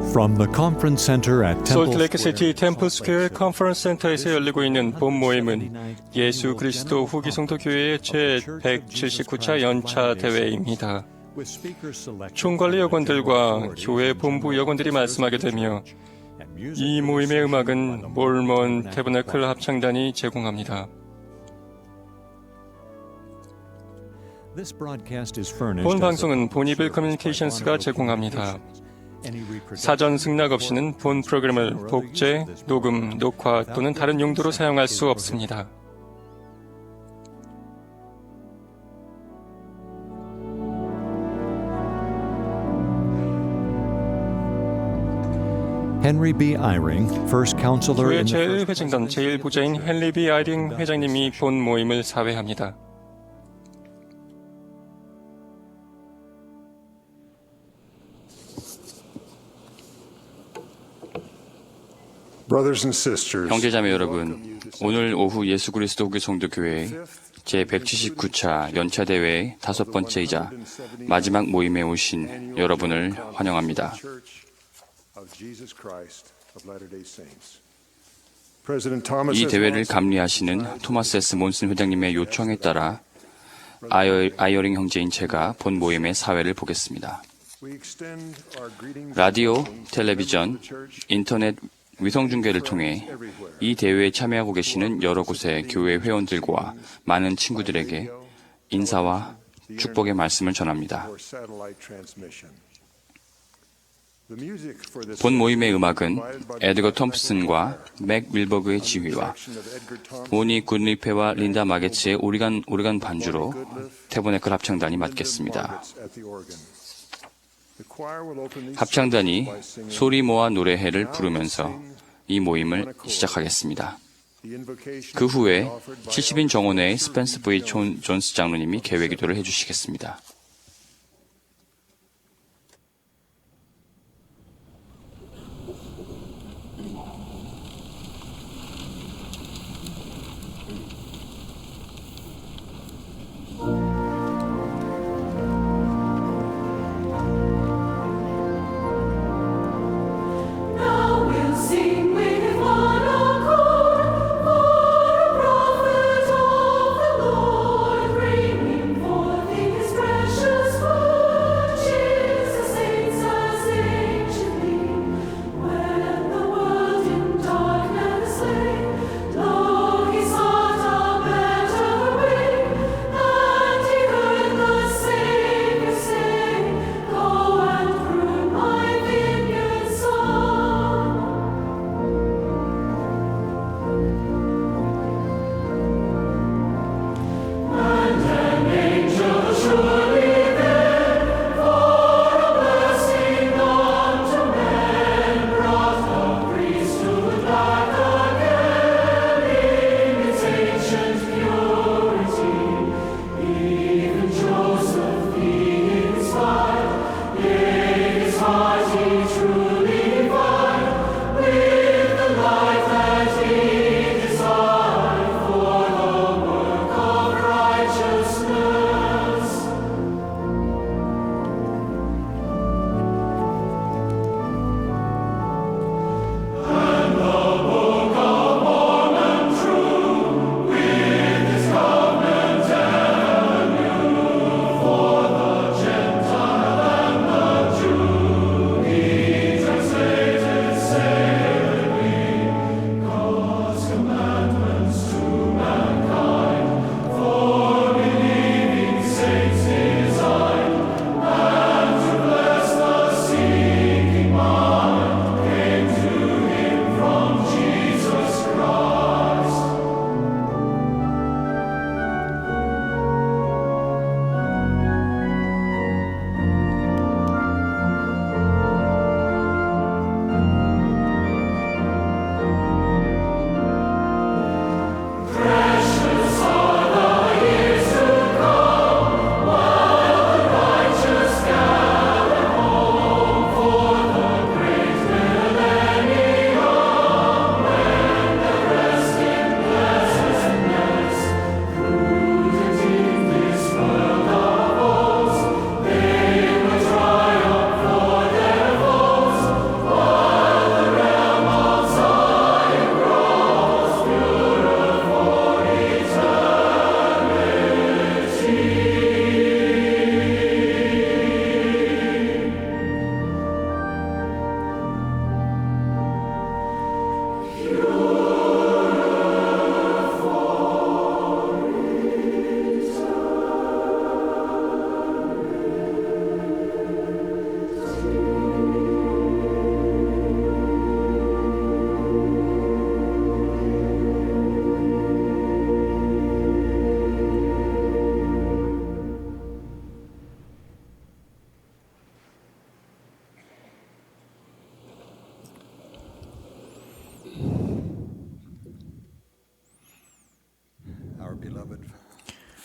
From the conference center at Temple 솔트레이크시티 템플스퀘어 컨퍼런스 센터에서 열리고 있는 본 모임은 예수 그리스도 후기 성도 교회의 제179차 연차 대회입니다. 총관리 여건들과 교회 본부 여건들이 말씀하게 되며 이 모임의 음악은 몰몬 태버너클 합창단이 제공합니다. 본 방송은 보니빌 커뮤니케이션스가 제공합니다. 사전 승낙 없이는 본 프로그램을 복제, 녹음, 녹화 또는 다른 용도로 사용할 수 없습니다. Henry B. Eyring, first counselor 교회 in the 제1회장단 제1부자인 헨리 B. 아이링 회장님이 본 모임을 사회합니다. 형제자매 여러분, 오늘 오후 예수 그리스도 후기 성도교회 제179차 연차대회의 5번째이자 마지막 모임에 오신 여러분을 환영합니다. 이 대회를 감리하시는 토마스 S. 몬슨 회장님의 요청에 따라 아이어링 형제인 제가 본 모임의 사회를 보겠습니다. 라디오, 텔레비전, 인터넷 위성중계를 통해 이 대회에 참여하고 계시는 여러 곳의 교회 회원들과 많은 친구들에게 인사와 축복의 말씀을 전합니다. 본 모임의 음악은 에드거 톰프슨과 맥 윌버그의 지휘와 모니 굿리페와 린다 마게츠의 오르간 반주로 태버너클 합창단이 맡겠습니다. 합창단이 소리 모아 노래해를 부르면서 이 모임을 시작하겠습니다. 그 후에 70인 정원회의 스펜스 V. 존스 장로님이 개회 기도를 해주시겠습니다. Praise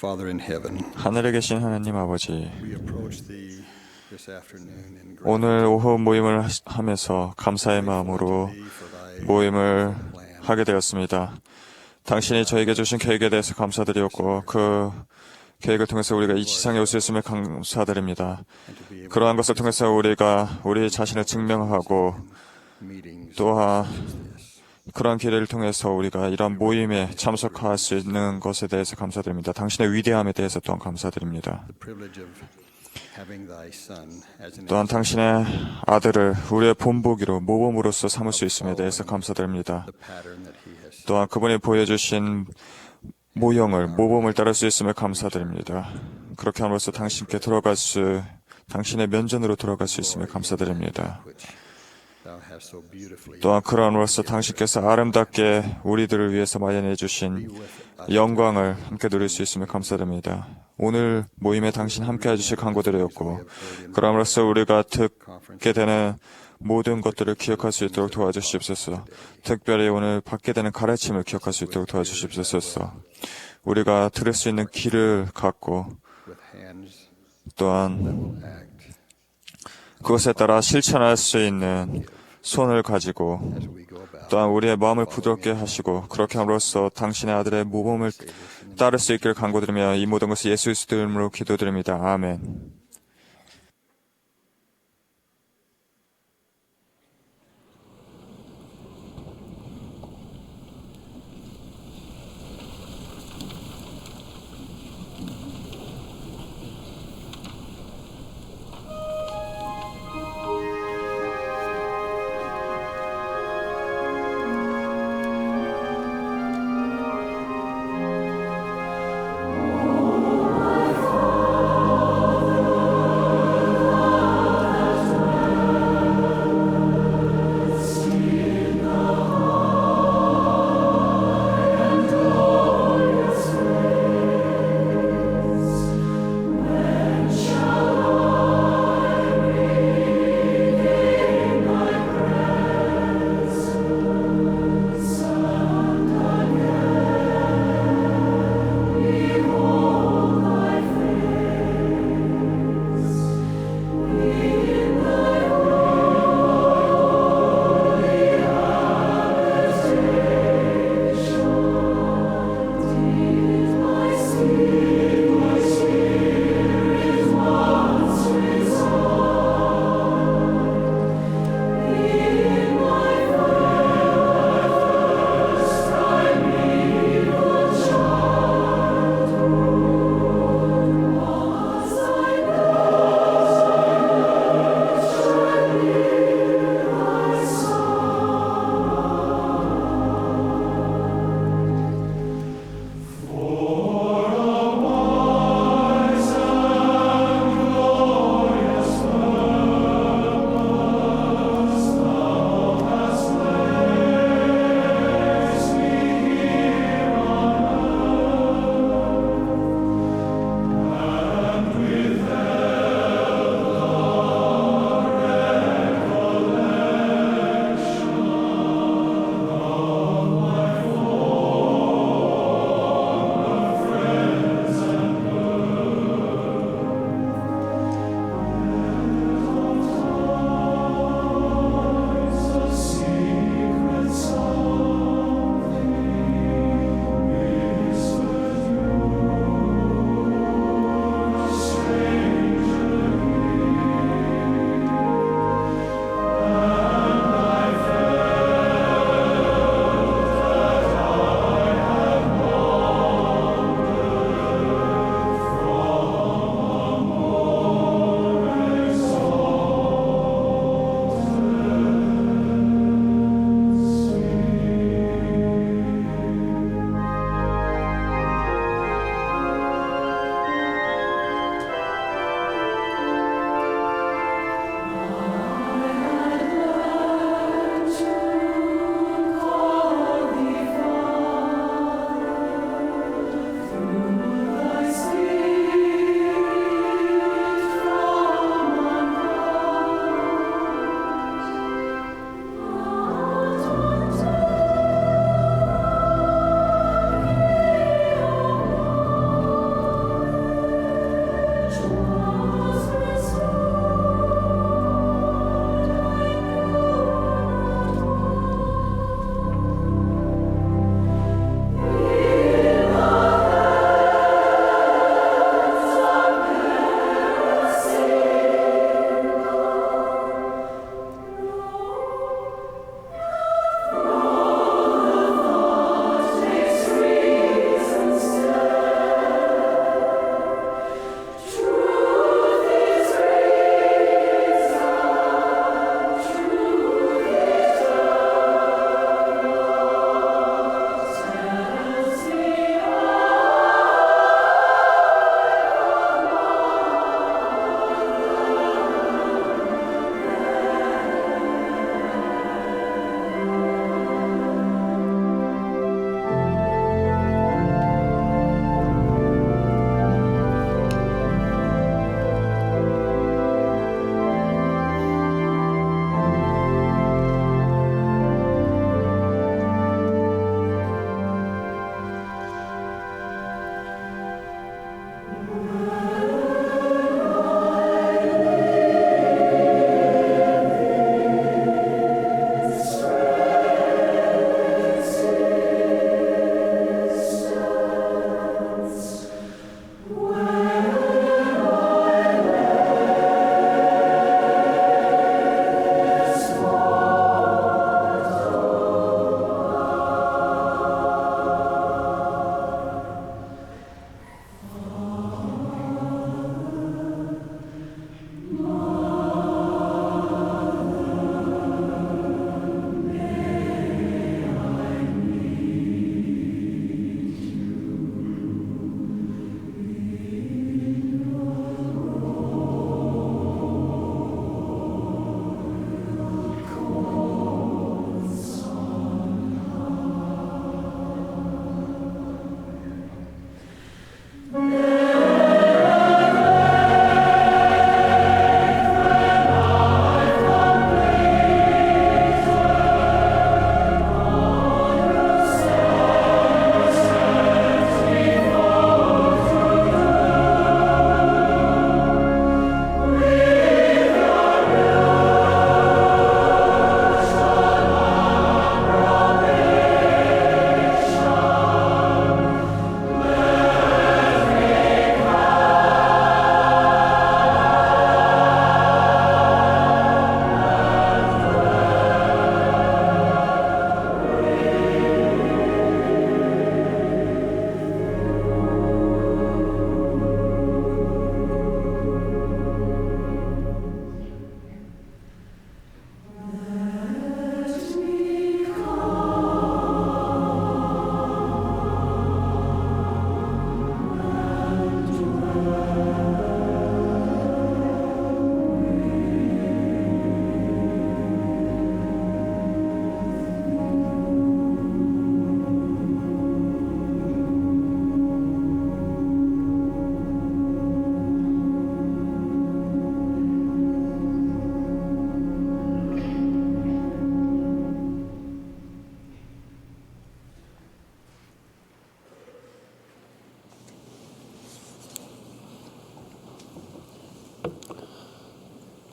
Father in heaven, 하늘에 계신 하나님 아버지, we approach thee this afternoon in 오늘 오후 모임을 하면서 감사의 마음으로 모임을 하게 되었습니다. 당신이 저에게 주신 계획에 대해서 감사드리었고 그 계획을 통해서 우리가 이 지상에 올 수 있음을 감사드립니다. 그러한 것을 통해서 우리가 우리 자신을 증명하고 또한 그러한 기회를 통해서 우리가 이러한 모임에 참석할 수 있는 것에 대해서 감사드립니다. 당신의 위대함에 대해서 또한 감사드립니다. 또한 당신의 아들을 우리의 본보기로 모범으로서 삼을 수 있음에 대해서 감사드립니다. 또한 그분이 보여주신 모형을 모범을 따를 수 있음을 감사드립니다. 그렇게 함으로써 당신의 면전으로 돌아갈 수 있음을 감사드립니다. 또한 그러함으로써 당신께서 아름답게 우리들을 위해서 마련해 주신 영광을 함께 누릴 수 있음을 감사드립니다. 오늘 모임에 당신 함께 해주실 간구드렸고 그러함으로써 우리가 듣게 되는 모든 것들을 기억할 수 있도록 도와주시옵소서. 특별히 오늘 받게 되는 가르침을 기억할 수 있도록 도와주시옵소서. 우리가 들을 수 있는 귀를 갖고 또한 그것에 따라 실천할 수 있는 손을 가지고 또한 우리의 마음을 부드럽게 하시고 그렇게 함으로써 당신의 아들의 모범을 따를 수 있기를 간구드리며 이 모든 것을 예수 그리스도 이름으로 기도드립니다. 아멘.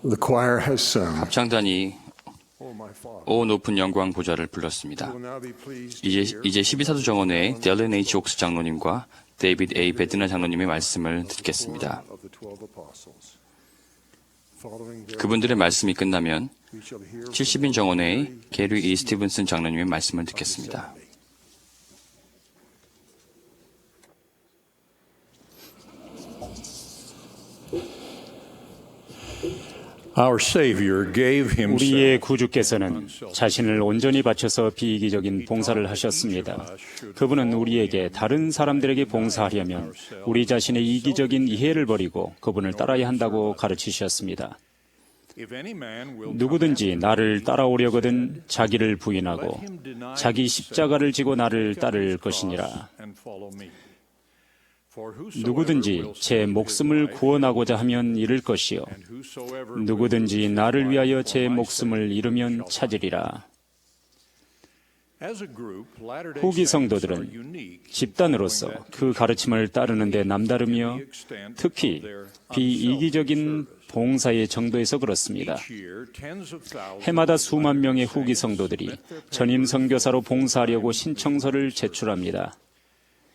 The choir has sung. 합창단이 Oh, my Father. 오 높은 영광 보좌를 불렀습니다. Will now be pleased to hear 이제 12사도 정원회의 델렌 H. 옥스 장로님과 데이비드 A. 베드나 장로님의 말씀을 듣겠습니다. of the 12 apostles. Following their 그분들의 말씀이 끝나면 we shall hear 70인 정원회의 게리 E. 스티븐슨 장로님의 말씀을 듣겠습니다. Our Savior gave himself. 우리의 구주께서는 자신을 온전히 바쳐서 비이기적인 봉사를 하셨습니다. 그분은 우리에게 다른 사람들에게 봉사하려면 우리 자신의 이기적인 이해를 버리고 그분을 따라야 한다고 가르치셨습니다. If any man will 누구든지 나를 따라오려거든 자기를 부인하고 자기 십자가를 지고 나를 따를 것이니라. and follow me. For whosoever 누구든지 will 제 save 목숨을 his life 구원하고자 하면 잃을 것이요 and whosoever will 누구든지 lose his 나를 life 위하여 for 제 my 목숨을 sake 잃으면 shall find. 찾으리라. As a group, Latter-day 후기 Saints 성도들은 are unique in 집단으로서 following that 그 가르침을 따르는데 남다르며 특히 비이기적인 봉사의 정도에서 그렇습니다. each year, tens of thousands 해마다 of 수만 명의 Latter-day 후기 Saints 성도들이 submit their 전임 papers 선교사로 to 봉사하려고 the 신청서를 제출합니다.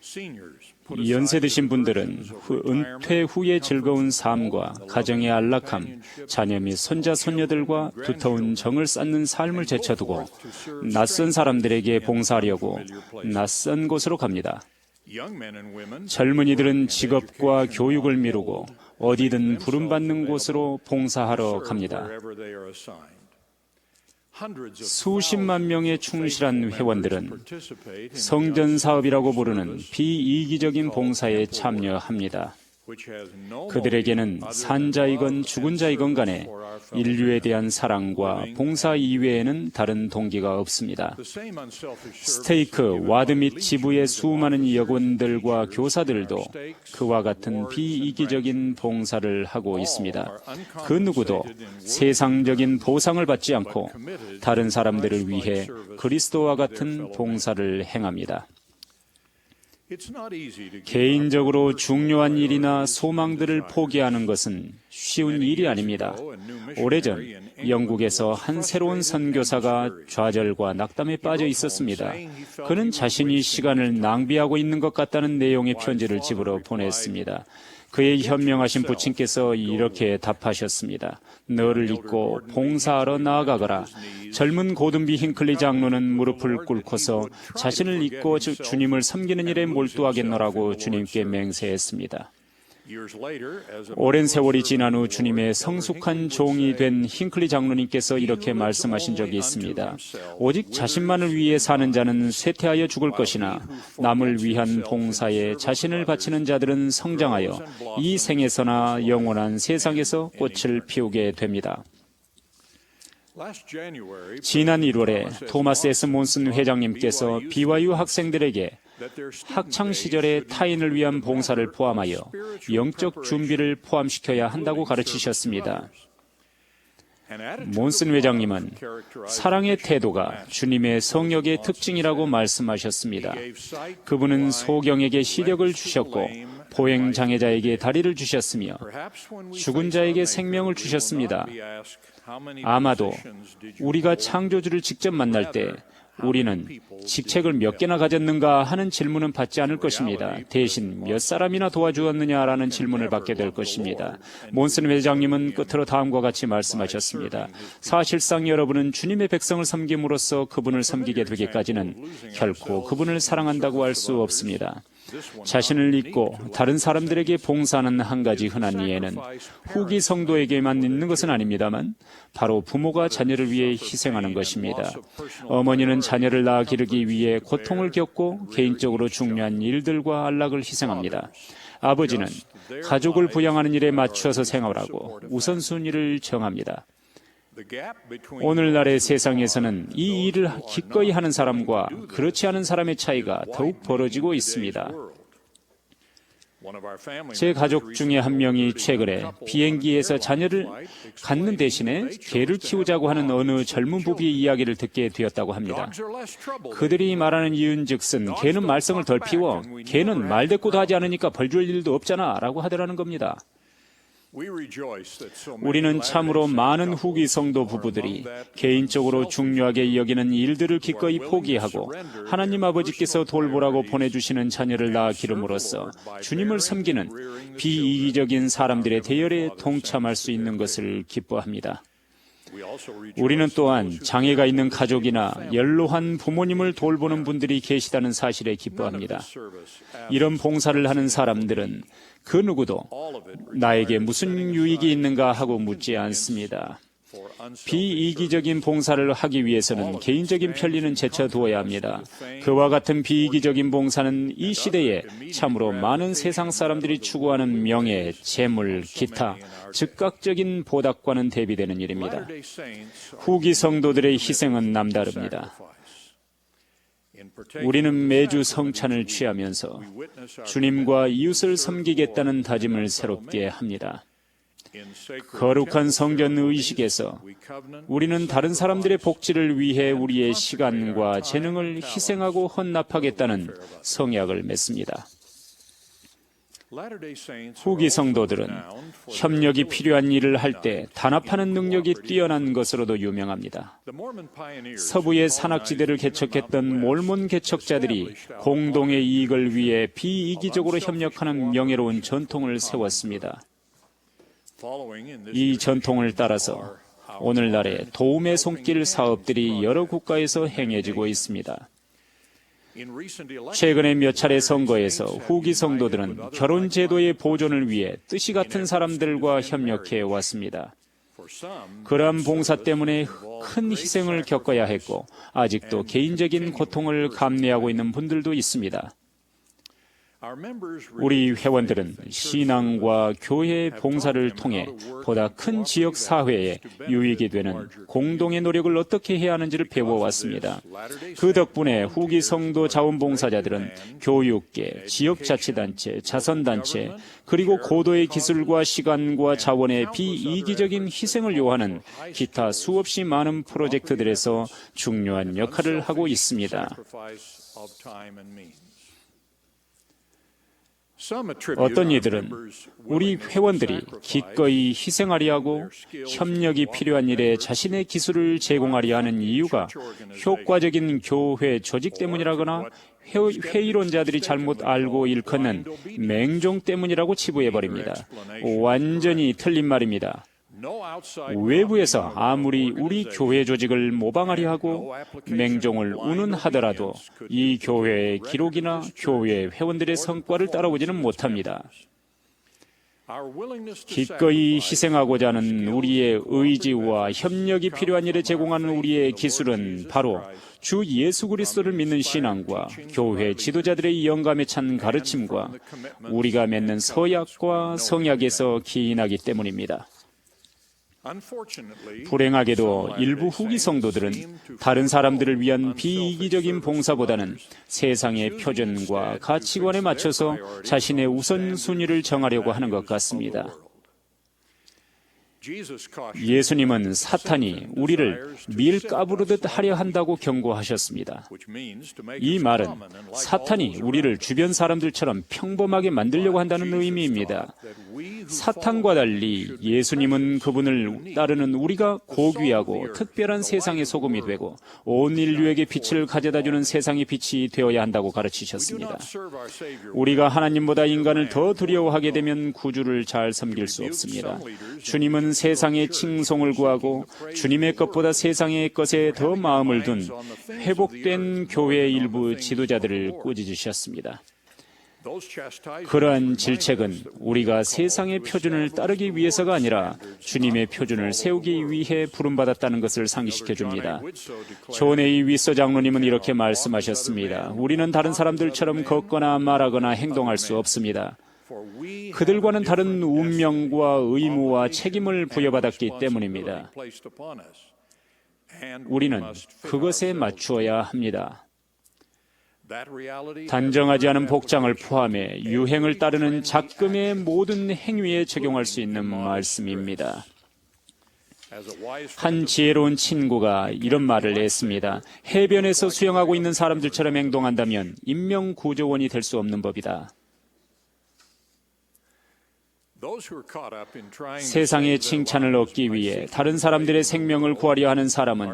Seniors put aside 연세 드신 the 분들은 burdens of 은퇴 retirement, 후의 즐거운 comforts, 삶과 the 가정의 love, 안락함, companionship, 자녀 및 손자, 손녀들과 두터운 정을 쌓는 삶을 제쳐두고 낯선 사람들에게 봉사하려고 낯선 곳으로 갑니다. young men and women 젊은이들은 직업과 교육을 미루고 어디든 부름받는 곳으로 봉사하러 갑니다. wherever they are assigned. Hundreds of 수십만 명의 충실한 회원들은 participate in 성전 사업이라고 부르는 비이기적인 봉사에 참여합니다. which has no 그들에게는 산자이건 죽은 자이건 간에 인류에 대한 사랑과 봉사 이외에는 다른 동기가 없습니다. the same unselfish 스테이크, 와드 및 지부의 수많은 여군들과 교사들도 그와 같은 비이기적인 봉사를 하고 있습니다. 그 누구도 세상적인 보상을 받지 않고 다른 사람들을 위해 그리스도와 같은 봉사를 행합니다. It's not easy to give 개인적으로 중요한 일이나 소망들을 포기하는 것은 쉬운 일이 아닙니다. 오래전 영국에서 한 새로운 선교사가 좌절과 낙담에 빠져 있었습니다. 그는 자신이 시간을 낭비하고 있는 것 같다는 내용의 편지를 집으로 보냈습니다. 그의 현명하신 부친께서 이렇게 답하셨습니다. 너를 잊고 봉사하러 나아가거라. 젊은 고든비 힌클리 장로는 무릎을 꿇고서 자신을 잊고 주님을 섬기는 일에 몰두하겠노라고 주님께 맹세했습니다. years later as a 오랜 세월이 지난 후 주님의 성숙한 종이 된 힌클리 장로님께서 이렇게 말씀하신 적이 있습니다. 오직 자신만을 위해 사는 자는 쇠퇴하여 죽을 것이나 남을 위한 봉사에 자신을 바치는 자들은 성장하여 이 생에서나 영원한 세상에서 꽃을 피우게 됩니다. last January 지난 1월에 토마스 S. 몬슨 회장님께서 BYU 학생들에게 학창 시절에 타인을 위한 봉사를 포함하여 영적 준비를 포함시켜야 한다고 가르치셨습니다. 몬슨 회장님은 사랑의 태도가 주님의 성역의 특징이라고 말씀하셨습니다. 그분은 소경에게 시력을 주셨고 보행 장애자에게 다리를 주셨으며 죽은 자에게 생명을 주셨습니다. 아마도 우리가 창조주를 직접 만날 때 우리는 직책을 몇 개나 가졌는가 하는 질문은 받지 않을 것입니다. 대신 몇 사람이나 도와주었느냐라는 질문을 받게 될 것입니다. 몬슨 회장님은 끝으로 다음과 같이 말씀하셨습니다. 사실상 여러분은 주님의 백성을 섬김으로써 그분을 섬기게 되기까지는 결코 그분을 사랑한다고 할 수 없습니다. 자신을 잊고 다른 사람들에게 봉사하는 한 가지 흔한 이해는 후기 성도에게만 있는 것은 아닙니다만 바로 부모가 자녀를 위해 희생하는 것입니다. 어머니는 자녀를 낳아 기르기 위해 고통을 겪고 개인적으로 중요한 일들과 안락을 희생합니다. 아버지는 가족을 부양하는 일에 맞춰서 생활하고 우선순위를 정합니다. 오늘날의 세상에서는 이 일을 기꺼이 하는 사람과 그렇지 않은 사람의 차이가 더욱 벌어지고 있습니다. 제 가족 중에 한 명이 최근에 비행기에서 자녀를 갖는 대신에 개를 키우자고 하는 어느 젊은 부부의 이야기를 듣게 되었다고 합니다. 그들이 말하는 이유인즉슨 개는 말썽을 덜 피워 개는 말대꾸도 하지 않으니까 벌 줄 일도 없잖아 라고 하더라는 겁니다. 우리는 참으로 많은 후기 성도 부부들이 개인적으로 중요하게 여기는 일들을 기꺼이 포기하고 하나님 아버지께서 돌보라고 보내주시는 자녀를 낳아 기름으로써 주님을 섬기는 비이기적인 사람들의 대열에 동참할 수 있는 것을 기뻐합니다. 우리는 또한 장애가 있는 가족이나 연로한 부모님을 돌보는 분들이 계시다는 사실에 기뻐합니다. 이런 봉사를 하는 사람들은 그 누구도 나에게 무슨 유익이 있는가 하고 묻지 않습니다. 비이기적인 봉사를 하기 위해서는 개인적인 편리는 제쳐두어야 합니다. 그와 같은 비이기적인 봉사는 이 시대에 참으로 많은 세상 사람들이 추구하는 명예, 재물, 기타, 즉각적인 보답과는 대비되는 일입니다. 후기 성도들의 희생은 남다릅니다. 우리는 매주 성찬을 취하면서 주님과 이웃을 섬기겠다는 다짐을 새롭게 합니다. 거룩한 성전 의식에서 우리는 다른 사람들의 복지를 위해 우리의 시간과 재능을 희생하고 헌납하겠다는 성약을 맺습니다. 후기 성도들은 협력이 필요한 일을 할 때 단합하는 능력이 뛰어난 것으로도 유명합니다. 서부의 산악지대를 개척했던 몰몬 개척자들이 공동의 이익을 위해 비이기적으로 협력하는 명예로운 전통을 세웠습니다. 이 전통을 따라서 오늘날의 도움의 손길 사업들이 여러 국가에서 행해지고 있습니다. 최근에 몇 차례 선거에서 후기 성도들은 결혼 제도의 보존을 위해 뜻이 같은 사람들과 협력해 왔습니다. 그러한 봉사 때문에 큰 희생을 겪어야 했고 아직도 개인적인 고통을 감내하고 있는 분들도 있습니다. 우리 회원들은 신앙과 교회의 봉사를 통해 보다 큰 지역 사회에 유익이 되는 공동의 노력을 어떻게 해야 하는지를 배워왔습니다. 그 덕분에 후기 성도 자원봉사자들은 교육계, 지역자치단체, 자선단체, 그리고 고도의 기술과 시간과 자원의 비이기적인 희생을 요하는 기타 수없이 많은 프로젝트들에서 중요한 역할을 하고 있습니다. 어떤 이들은 우리 회원들이 기꺼이 희생하려 하고 협력이 필요한 일에 자신의 기술을 제공하려 하는 이유가 효과적인 교회 조직 때문이라거나 회의론자들이 잘못 알고 일컫는 맹종 때문이라고 치부해버립니다. 완전히 틀린 말입니다. 외부에서 아무리 우리 교회 조직을 모방하려 하고 맹종을 운운하더라도 이 교회의 기록이나 교회 회원들의 성과를 따라오지는 못합니다. 기꺼이 희생하고자 하는 우리의 의지와 협력이 필요한 일에 제공하는 우리의 기술은 바로 주 예수 그리스도를 믿는 신앙과 교회 지도자들의 영감에 찬 가르침과 우리가 맺는 서약과 성약에서 기인하기 때문입니다. 불행하게도 일부 후기 성도들은 다른 사람들을 위한 비이기적인 봉사보다는 세상의 표준과 가치관에 맞춰서 자신의 우선순위를 정하려고 하는 것 같습니다. 예수님은 사탄이 우리를 밀 까부르듯 하려 한다고 경고하셨습니다. 이 말은 사탄이 우리를 주변 사람들처럼 평범하게 만들려고 한다는 의미입니다. 사탄과 달리 예수님은 그분을 따르는 우리가 고귀하고 특별한 세상의 소금이 되고 온 인류에게 빛을 가져다주는 세상의 빛이 되어야 한다고 가르치셨습니다. 우리가 하나님보다 인간을 더 두려워하게 되면 구주를 잘 섬길 수 없습니다. 주님은 세상의 칭송을 구하고 주님의 것보다 세상의 것에 더 마음을 둔 회복된 교회의 일부 지도자들을 꾸짖으셨습니다. 그러한 질책은 우리가 세상의 표준을 따르기 위해서가 아니라 주님의 표준을 세우기 위해 부름받았다는 것을 상기시켜 줍니다. 존 A. 윗소 장로님은 이렇게 말씀하셨습니다. 우리는 다른 사람들처럼 걷거나 말하거나 행동할 수 없습니다. 그들과는 다른 운명과 의무와 책임을 부여받았기 때문입니다. 우리는 그것에 맞추어야 합니다. 단정하지 않은 복장을 포함해 유행을 따르는 작금의 모든 행위에 적용할 수 있는 말씀입니다. 한 지혜로운 친구가 이런 말을 했습니다. 해변에서 수영하고 있는 사람들처럼 행동한다면 인명구조원이 될 수 없는 법이다. 세상의 칭찬을 얻기 위해 다른 사람들의 생명을 구하려 하는 사람은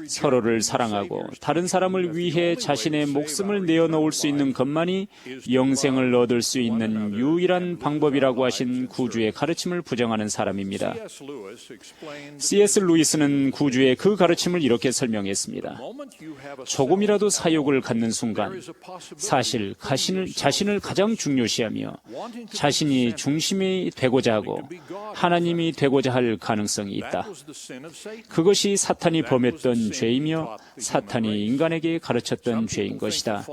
서로를 사랑하고 다른 사람을 위해 자신의 목숨을 내어놓을 수 있는 것만이 영생을 얻을 수 있는 유일한 방법이라고 하신 구주의 가르침을 부정하는 사람입니다. C.S. 루이스는 구주의 그 가르침을 이렇게 설명했습니다. 조금이라도 사욕을 갖는 순간 사실 자신을 가장 중요시하며 자신이 중심이 되고자 하고 하나님이 되고자 할 가능성이 있다. 그것이 사탄이 범했던 죄이며 사탄이 인간에게 가르쳤던 죄인 것이다.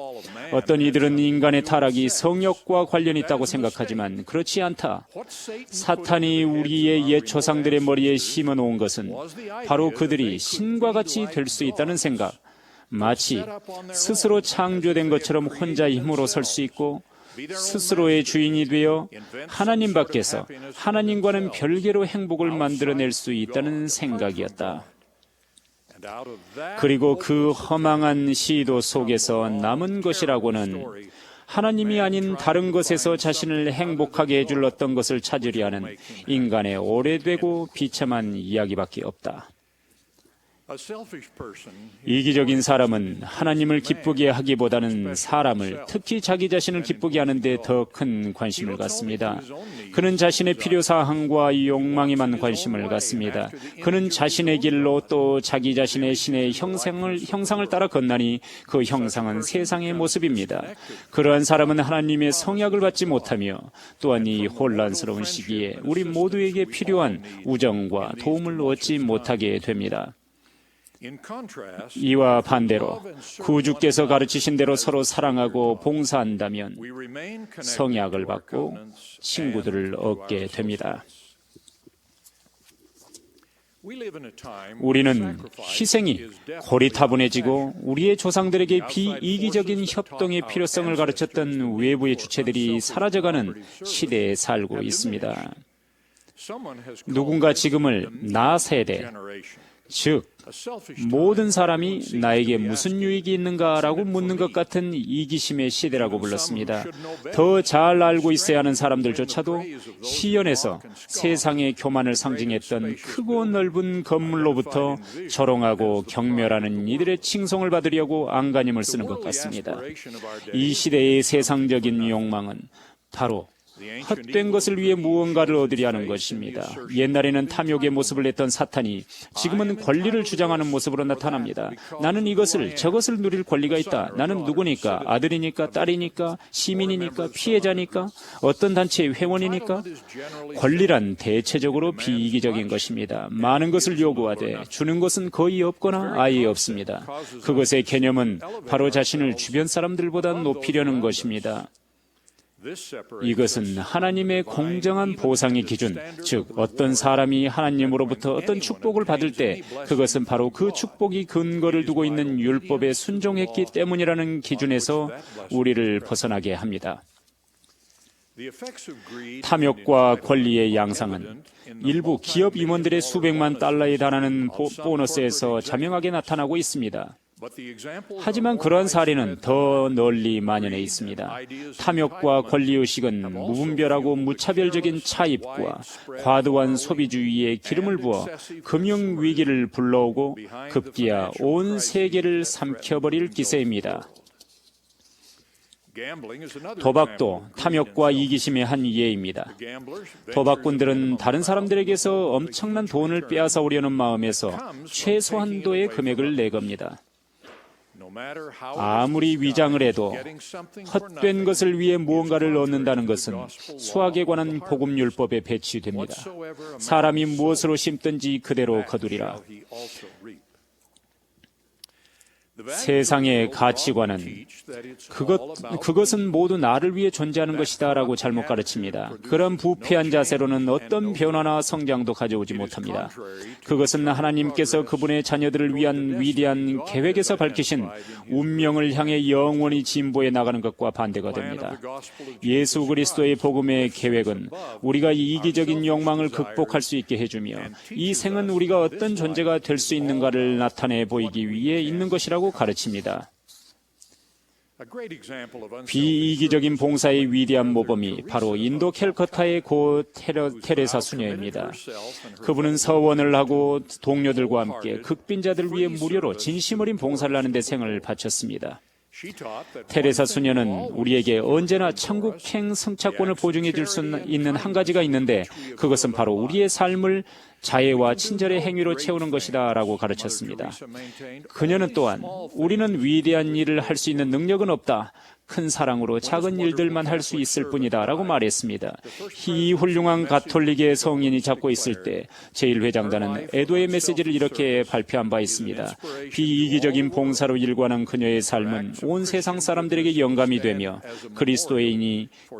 어떤 이들은 인간의 타락이 성욕과 관련이 있다고 생각하지만 그렇지 않다. 사탄이 우리의 옛 조상들의 머리에 심어놓은 것은 바로 그들이 신과 같이 될 수 있다는 생각, 마치 스스로 창조된 것처럼 혼자 힘으로 설 수 있고 스스로의 주인이 되어 하나님 밖에서 하나님과는 별개로 행복을 만들어낼 수 있다는 생각이었다. 그리고 그 허망한 시도 속에서 남은 것이라고는 하나님이 아닌 다른 것에서 자신을 행복하게 해줄 어떤 것을 찾으려 하는 인간의 오래되고 비참한 이야기밖에 없다. 이기적인 사람은 하나님을 기쁘게 하기보다는 사람을, 특히 자기 자신을 기쁘게 하는 데 더 큰 관심을 갖습니다. 그는 자신의 필요사항과 욕망에만 관심을 갖습니다. 그는 자신의 길로 또 자기 자신의 신의 형상을 따라 건나니 그 형상은 세상의 모습입니다. 그러한 사람은 하나님의 성약을 받지 못하며 또한 이 혼란스러운 시기에 우리 모두에게 필요한 우정과 도움을 얻지 못하게 됩니다. 이와 반대로 구주께서 가르치신 대로 서로 사랑하고 봉사한다면 성약을 받고 친구들을 얻게 됩니다. 우리는 희생이 고리타분해지고 우리의 조상들에게 비이기적인 협동의 필요성을 가르쳤던 외부의 주체들이 사라져가는 시대에 살고 있습니다. 누군가 지금을 나 세대, 즉 모든 사람이 나에게 무슨 유익이 있는가라고 묻는 것 같은 이기심의 시대라고 불렀습니다. 더 잘 알고 있어야 하는 사람들조차도 시연에서 세상의 교만을 상징했던 크고 넓은 건물로부터 조롱하고 경멸하는 이들의 칭송을 받으려고 안간힘을 쓰는 것 같습니다. 이 시대의 세상적인 욕망은 바로 헛된 것을 위해 무언가를 얻으려 하는 것입니다. 옛날에는 탐욕의 모습을 냈던 사탄이 지금은 권리를 주장하는 모습으로 나타납니다. 나는 이것을 저것을 누릴 권리가 있다. 나는 누구니까? 아들이니까? 딸이니까? 시민이니까? 피해자니까? 어떤 단체의 회원이니까? 권리란 대체적으로 비이기적인 것입니다. 많은 것을 요구하되 주는 것은 거의 없거나 아예 없습니다. 그것의 개념은 바로 자신을 주변 사람들보다 높이려는 것입니다. 이것은 하나님의 공정한 보상의 기준, 즉 어떤 사람이 하나님으로부터 어떤 축복을 받을 때 그것은 바로 그 축복이 근거를 두고 있는 율법에 순종했기 때문이라는 기준에서 우리를 벗어나게 합니다. 탐욕과 권리의 양상은 일부 기업 임원들의 수백만 달러에 달하는 보너스에서 자명하게 나타나고 있습니다. 하지만 그러한 사례는 더 널리 만연해 있습니다. 탐욕과 권리의식은 무분별하고 무차별적인 차입과 과도한 소비주의에 기름을 부어 금융위기를 불러오고 급기야 온 세계를 삼켜버릴 기세입니다. 도박도 탐욕과 이기심의 한 예입니다. 도박꾼들은 다른 사람들에게서 엄청난 돈을 빼앗아 오려는 마음에서 최소한도의 금액을 내겁니다. 아무리 위장을 해도 헛된 것을 위해 무언가를 얻는다는 것은 수학에 관한 복음율법에 배치됩니다. 사람이 무엇으로 심든지 그대로 거두리라. 세상의 가치관은 그것은 모두 나를 위해 존재하는 것이다 라고 잘못 가르칩니다. 그런 부패한 자세로는 어떤 변화나 성장도 가져오지 못합니다. 그것은 하나님께서 그분의 자녀들을 위한 위대한 계획에서 밝히신 운명을 향해 영원히 진보해 나가는 것과 반대가 됩니다. 예수 그리스도의 복음의 계획은 우리가 이기적인 욕망을 극복할 수 있게 해주며 이 생은 우리가 어떤 존재가 될 수 있는가를 나타내 보이기 위해 있는 것이라고 가르칩니다. 비이기적인 봉사의 위대한 모범이 바로 인도 캘커타의 고 테레사 수녀입니다. 그분은 서원을 하고 동료들과 함께 극빈자들 위해 무료로 진심 어린 봉사를 하는 데 생을 바쳤습니다. 테레사 수녀는 우리에게 언제나 천국행 승차권을 보증해 줄 수 있는 한 가지가 있는데 그것은 바로 우리의 삶을 자애와 친절의 행위로 채우는 것이다 라고 가르쳤습니다. 그녀는 또한 우리는 위대한 일을 할 수 있는 능력은 없다. 큰 사랑으로 작은 일들만 할 수 있을 뿐이다 라고 말했습니다. 이 훌륭한 가톨릭의 성인이 잡고 있을 때 제1회장단은 애도의 메시지를 이렇게 발표한 바 있습니다. 비이기적인 봉사로 일관한 그녀의 삶은 온 세상 사람들에게 영감이 되며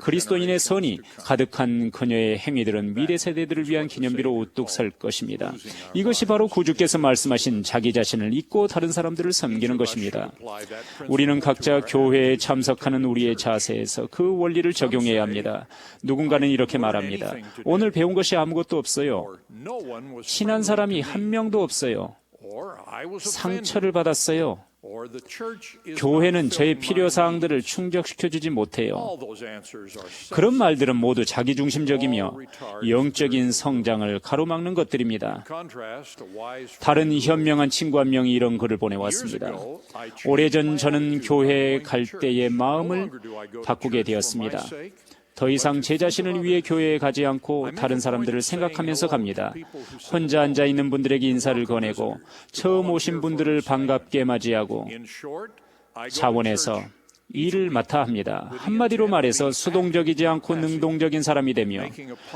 그리스도인의 선이 가득한 그녀의 행위들은 미래 세대들을 위한 기념비로 우뚝 설 것입니다. 이것이 바로 구주께서 말씀하신 자기 자신을 잊고 다른 사람들을 섬기는 것입니다. 우리는 각자 교회에 참석하는 우리의 자세에서 그 원리를 적용해야 합니다. 누군가는 이렇게 말합니다. 오늘 배운 것이 아무것도 없어요. 친한 사람이 한 명도 없어요. 상처를 받았어요. 교회는 저의 필요사항들을 충족시켜주지 못해요. 그런 말들은 모두 자기중심적이며 영적인 성장을 가로막는 것들입니다. 다른 현명한 친구 한 명이 이런 글을 보내왔습니다. 오래전 저는 교회에 갈 때의 마음을 바꾸게 되었습니다. 더 이상 제 자신을 위해 교회에 가지 않고 다른 사람들을 생각하면서 갑니다. 혼자 앉아있는 분들에게 인사를 건네고 처음 오신 분들을 반갑게 맞이하고 자원해서 일을 맡아 합니다. 한마디로 말해서 수동적이지 않고 능동적인 사람이 되며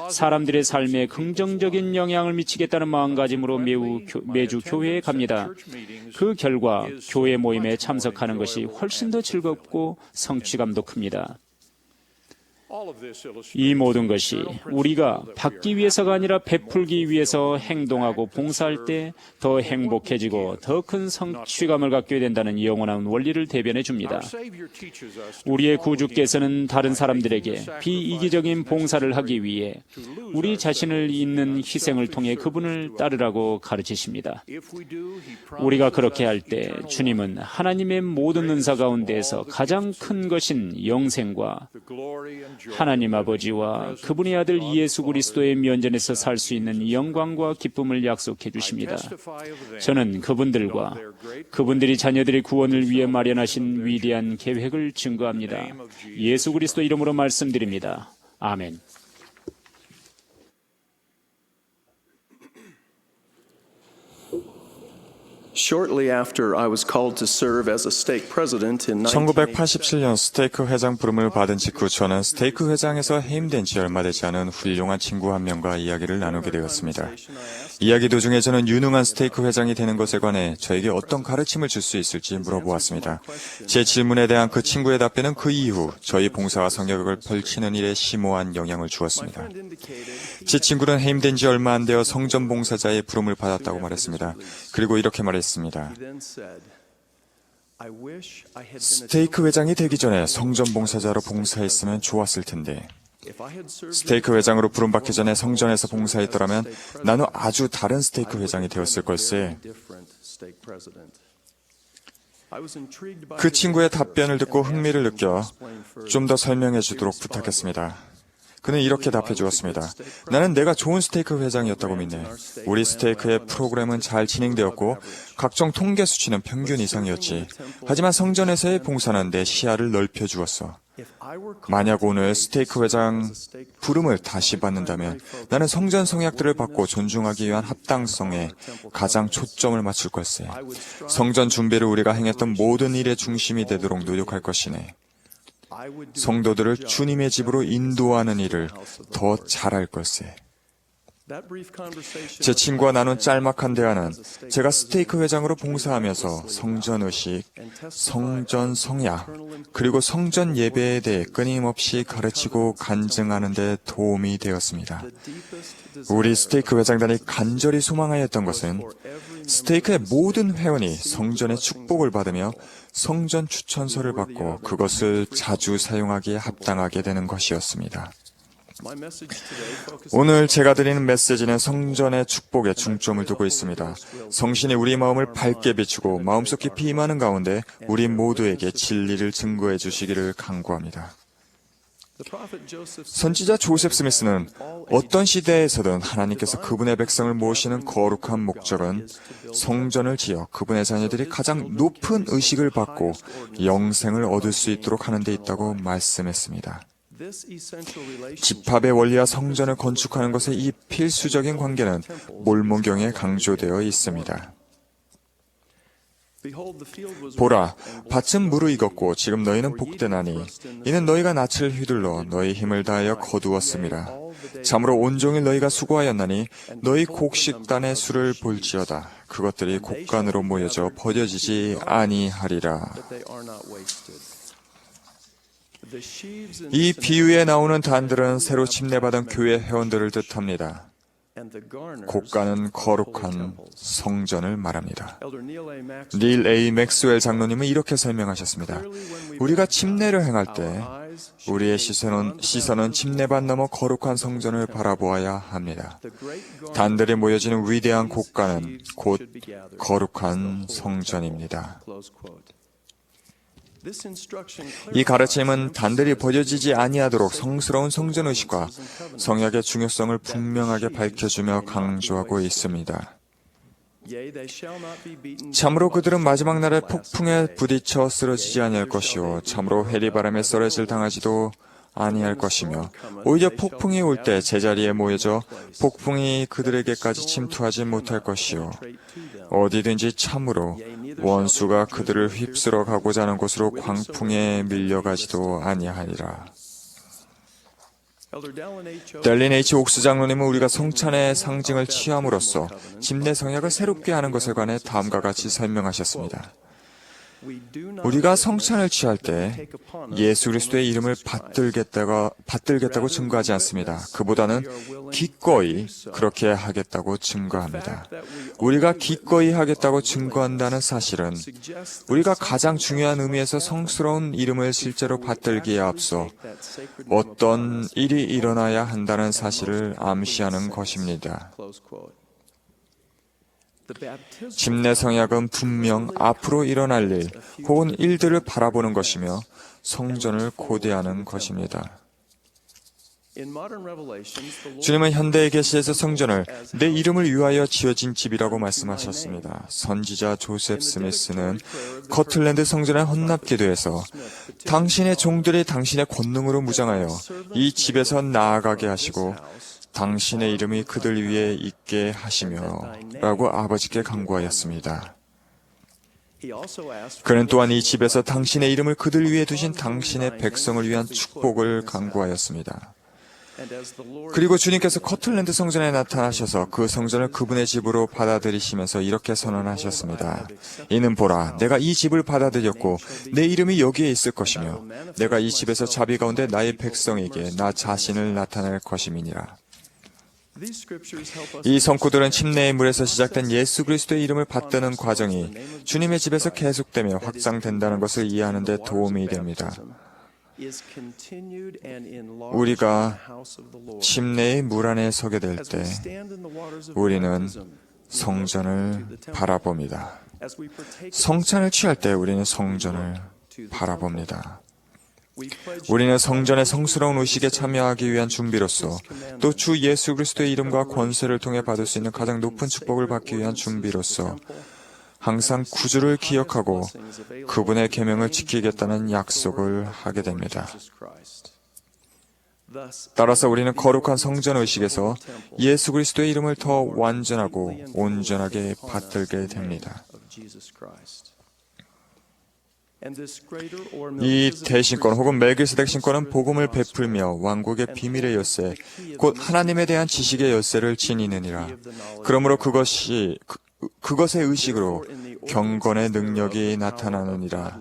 사람들의 삶에 긍정적인 영향을 미치겠다는 마음가짐으로 매주 교회에 갑니다. 그 결과 교회 모임에 참석하는 것이 훨씬 더 즐겁고 성취감도 큽니다. 이 모든 것이 우리가 받기 위해서가 아니라 베풀기 위해서 행동하고 봉사할 때 더 행복해지고 더 큰 성취감을 갖게 된다는 영원한 원리를 대변해 줍니다. 우리의 구주께서는 다른 사람들에게 비이기적인 봉사를 하기 위해 우리 자신을 잊는 희생을 통해 그분을 따르라고 가르치십니다. 우리가 그렇게 할 때 주님은 하나님의 모든 은사 가운데에서 가장 큰 것인 영생과 하나님 아버지와 그분의 아들 예수 그리스도의 면전에서 살 수 있는 영광과 기쁨을 약속해 주십니다. 저는 그분들과 그분들이 자녀들의 구원을 위해 마련하신 위대한 계획을 증거합니다. 예수 그리스도 이름으로 말씀드립니다. 아멘. Shortly after I was called to serve as a stake president in 1987년 스테이크 회장 부름을 받은 직후 저는 스테이크 회장에서 해임된 지 얼마 되지 않은 훌륭한 친구 한 명과 이야기를 나누게 되었습니다. 이야기 도중에 저는 유능한 스테이크 회장이 되는 것에 관해 저에게 어떤 가르침을 줄 수 있을지 물어보았습니다. 제 질문에 대한 그 친구의 답변은 그 이후 저희 봉사와 성역을 펼치는 일에 심오한 영향을 주었습니다. 제 친구는 해임된 지 얼마 안 되어 성전 봉사자의 부름을 받았다고 말했습니다. 그리고 이렇게 말했습니다. 스테이크 회장이 되기 전에 성전 봉사자로 봉사했으면 좋았을 텐데, 스테이크 회장으로 부름받기 전에 성전에서 봉사했더라면 나는 아주 다른 스테이크 회장이 되었을 걸세. 그 친구의 답변을 듣고 흥미를 느껴 좀 더 설명해 주도록 부탁했습니다. 그는 이렇게 답해 주었습니다. 나는 내가 좋은 스테이크 회장이었다고 믿네. 우리 스테이크의 프로그램은 잘 진행되었고 각종 통계 수치는 평균 이상이었지. 하지만 성전에서의 봉사는 내 시야를 넓혀 주었어. 만약 오늘 스테이크 회장 부름을 다시 받는다면 나는 성전 성약들을 받고 존중하기 위한 합당성에 가장 초점을 맞출 걸세. 성전 준비를 우리가 행했던 모든 일의 중심이 되도록 노력할 것이네. 성도들을 주님의 집으로 인도하는 일을 더 잘할 걸세. 제 친구와 나눈 짤막한 대화는 제가 스테이크 회장으로 봉사하면서 성전 의식, 성전 성약, 그리고 성전 예배에 대해 끊임없이 가르치고 간증하는 데 도움이 되었습니다. 우리 스테이크 회장단이 간절히 소망하였던 것은 스테이크의 모든 회원이 성전의 축복을 받으며 성전 추천서를 받고 그것을 자주 사용하기에 합당하게 되는 것이었습니다. 오늘 제가 드리는 메시지는 성전의 축복에 중점을 두고 있습니다. 성신이 우리 마음을 밝게 비추고 마음속 깊이 임하는 가운데 우리 모두에게 진리를 증거해 주시기를 간구합니다. 선지자 조셉 스미스는 어떤 시대에서든 하나님께서 그분의 백성을 모시는 거룩한 목적은 성전을 지어 그분의 자녀들이 가장 높은 의식을 받고 영생을 얻을 수 있도록 하는 데 있다고 말씀했습니다. 집합의 원리와 성전을 건축하는 것의 이 필수적인 관계는 몰몬경에 강조되어 있습니다. 보라, 밭은 무르익었고 지금 너희는 복되나니 이는 너희가 낯을 휘둘러 너희 힘을 다하여 거두었음이라. 참으로 온종일 너희가 수고하였나니 너희 곡식단의 수를 볼지어다. 그것들이 곡간으로 모여져 버려지지 아니하리라. 이 비유에 나오는 단들은 새로 침례받은 교회 회원들을 뜻합니다. 곡간은 거룩한 성전을 말합니다. 닐 A. 맥스웰 장로님은 이렇게 설명하셨습니다. 우리가 침례를 행할 때 우리의 시선은 침례밭 넘어 거룩한 성전을 바라보아야 합니다. 단들이 모여지는 위대한 곡간은 곧 거룩한 성전입니다. 이 가르침은 단들이 버려지지 아니하도록 성스러운 성전의식과 성약의 중요성을 분명하게 밝혀주며 강조하고 있습니다. 참으로 그들은 마지막 날에 폭풍에 부딪혀 쓰러지지 아니할 것이요 참으로 해리바람에 썰어질 당하지도 아니할 것이며 오히려 폭풍이 올 때 제자리에 모여져 폭풍이 그들에게까지 침투하지 못할 것이요 어디든지 참으로 원수가 그들을 휩쓸어 가고자 하는 곳으로 광풍에 밀려가지도 아니하리라. 델린 H. 옥스 장로님은 우리가 성찬의 상징을 취함으로써 침례 성약을 새롭게 하는 것에 관해 다음과 같이 설명하셨습니다. 우리가 성찬을 취할 때 예수 그리스도의 이름을 받들겠다고 증거하지 않습니다. 그보다는 기꺼이 그렇게 하겠다고 증거합니다. 우리가 기꺼이 하겠다고 증거한다는 사실은 우리가 가장 중요한 의미에서 성스러운 이름을 실제로 받들기에 앞서 어떤 일이 일어나야 한다는 사실을 암시하는 것입니다. 침례 성약은 분명 앞으로 일어날 일 혹은 일들을 바라보는 것이며 성전을 고대하는 것입니다. 주님은 현대의 계시에서 성전을 내 이름을 위하여 지어진 집이라고 말씀하셨습니다. 선지자 조셉 스미스는 커틀랜드 성전의 헌납기도에서 당신의 종들이 당신의 권능으로 무장하여 이 집에서 나아가게 하시고 당신의 이름이 그들 위에 있게 하시며 라고 아버지께 간구하였습니다. 그는 또한 이 집에서 당신의 이름을 그들 위에 두신 당신의 백성을 위한 축복을 간구하였습니다. 그리고 주님께서 커틀랜드 성전에 나타나셔서 그 성전을 그분의 집으로 받아들이시면서 이렇게 선언하셨습니다. 이는 보라, 내가 이 집을 받아들였고 내 이름이 여기에 있을 것이며 내가 이 집에서 자비 가운데 나의 백성에게 나 자신을 나타낼 것임이니라. 이 성구들은 침례의 물에서 시작된 예수 그리스도의 이름을 받드는 과정이 주님의 집에서 계속되며 확장된다는 것을 이해하는 데 도움이 됩니다. 우리가 침례의 물 안에 서게 될 때 우리는 성전을 바라봅니다. 성찬을 취할 때 우리는 성전을 바라봅니다. 우리는 성전의 성스러운 의식에 참여하기 위한 준비로서 또 주 예수 그리스도의 이름과 권세를 통해 받을 수 있는 가장 높은 축복을 받기 위한 준비로서 항상 구주를 기억하고 그분의 계명을 지키겠다는 약속을 하게 됩니다. 따라서 우리는 거룩한 성전 의식에서 예수 그리스도의 이름을 더 완전하고 온전하게 받들게 됩니다. 이 대신권 혹은 멜기세덱 신권은 복음을 베풀며 왕국의 비밀의 열쇠, 곧 하나님에 대한 지식의 열쇠를 지니느니라. 그러므로 그것의 의식으로 경건의 능력이 나타나느니라.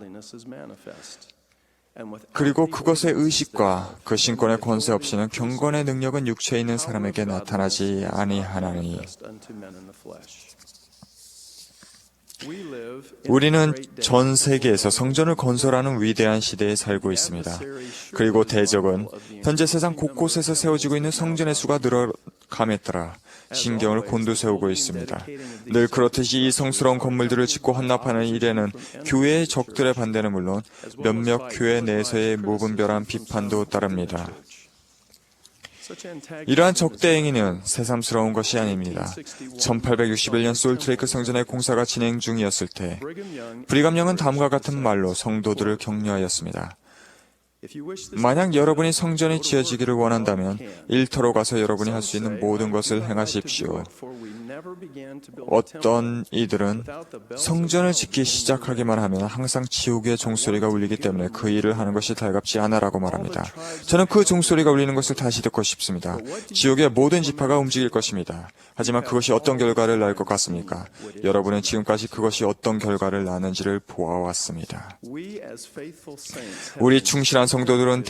그리고 그것의 의식과 그 신권의 권세 없이는 경건의 능력은 육체에 있는 사람에게 나타나지 아니하나니. 우리는 전 세계에서 성전을 건설하는 위대한 시대에 살고 있습니다. 그리고 대적은 현재 세상 곳곳에서 세워지고 있는 성전의 수가 늘어감에 따라 신경을 곤두세우고 있습니다. 늘 그렇듯이 이 성스러운 건물들을 짓고 헌납하는 일에는 교회의 적들의 반대는 물론 몇몇 교회 내에서의 무분별한 비판도 따릅니다. 이러한 적대행위는 새삼스러운 것이 아닙니다. 1861년 솔트레이크 성전의 공사가 진행 중이었을 때 브리감령은 다음과 같은 말로 성도들을 격려하였습니다. 만약 여러분이 성전이 지어지기를 원한다면 일터로 가서 여러분이 할 수 있는 모든 것을 행하십시오. 어떤 이들은 성전을 짓기 시작하기만 하면 항상 지옥의 종소리가 울리기 때문에 그 일을 하는 것이 달갑지 않아라고 말합니다. 저는 그 종소리가 울리는 것을 다시 듣고 싶습니다. 지옥의 모든 지파가 움직일 것입니다. 하지만 그것이 어떤 결과를 낳을 것 같습니까? 여러분은 지금까지 그것이 어떤 결과를 낳는지를 보아왔습니다. 우리 충실한 성도들은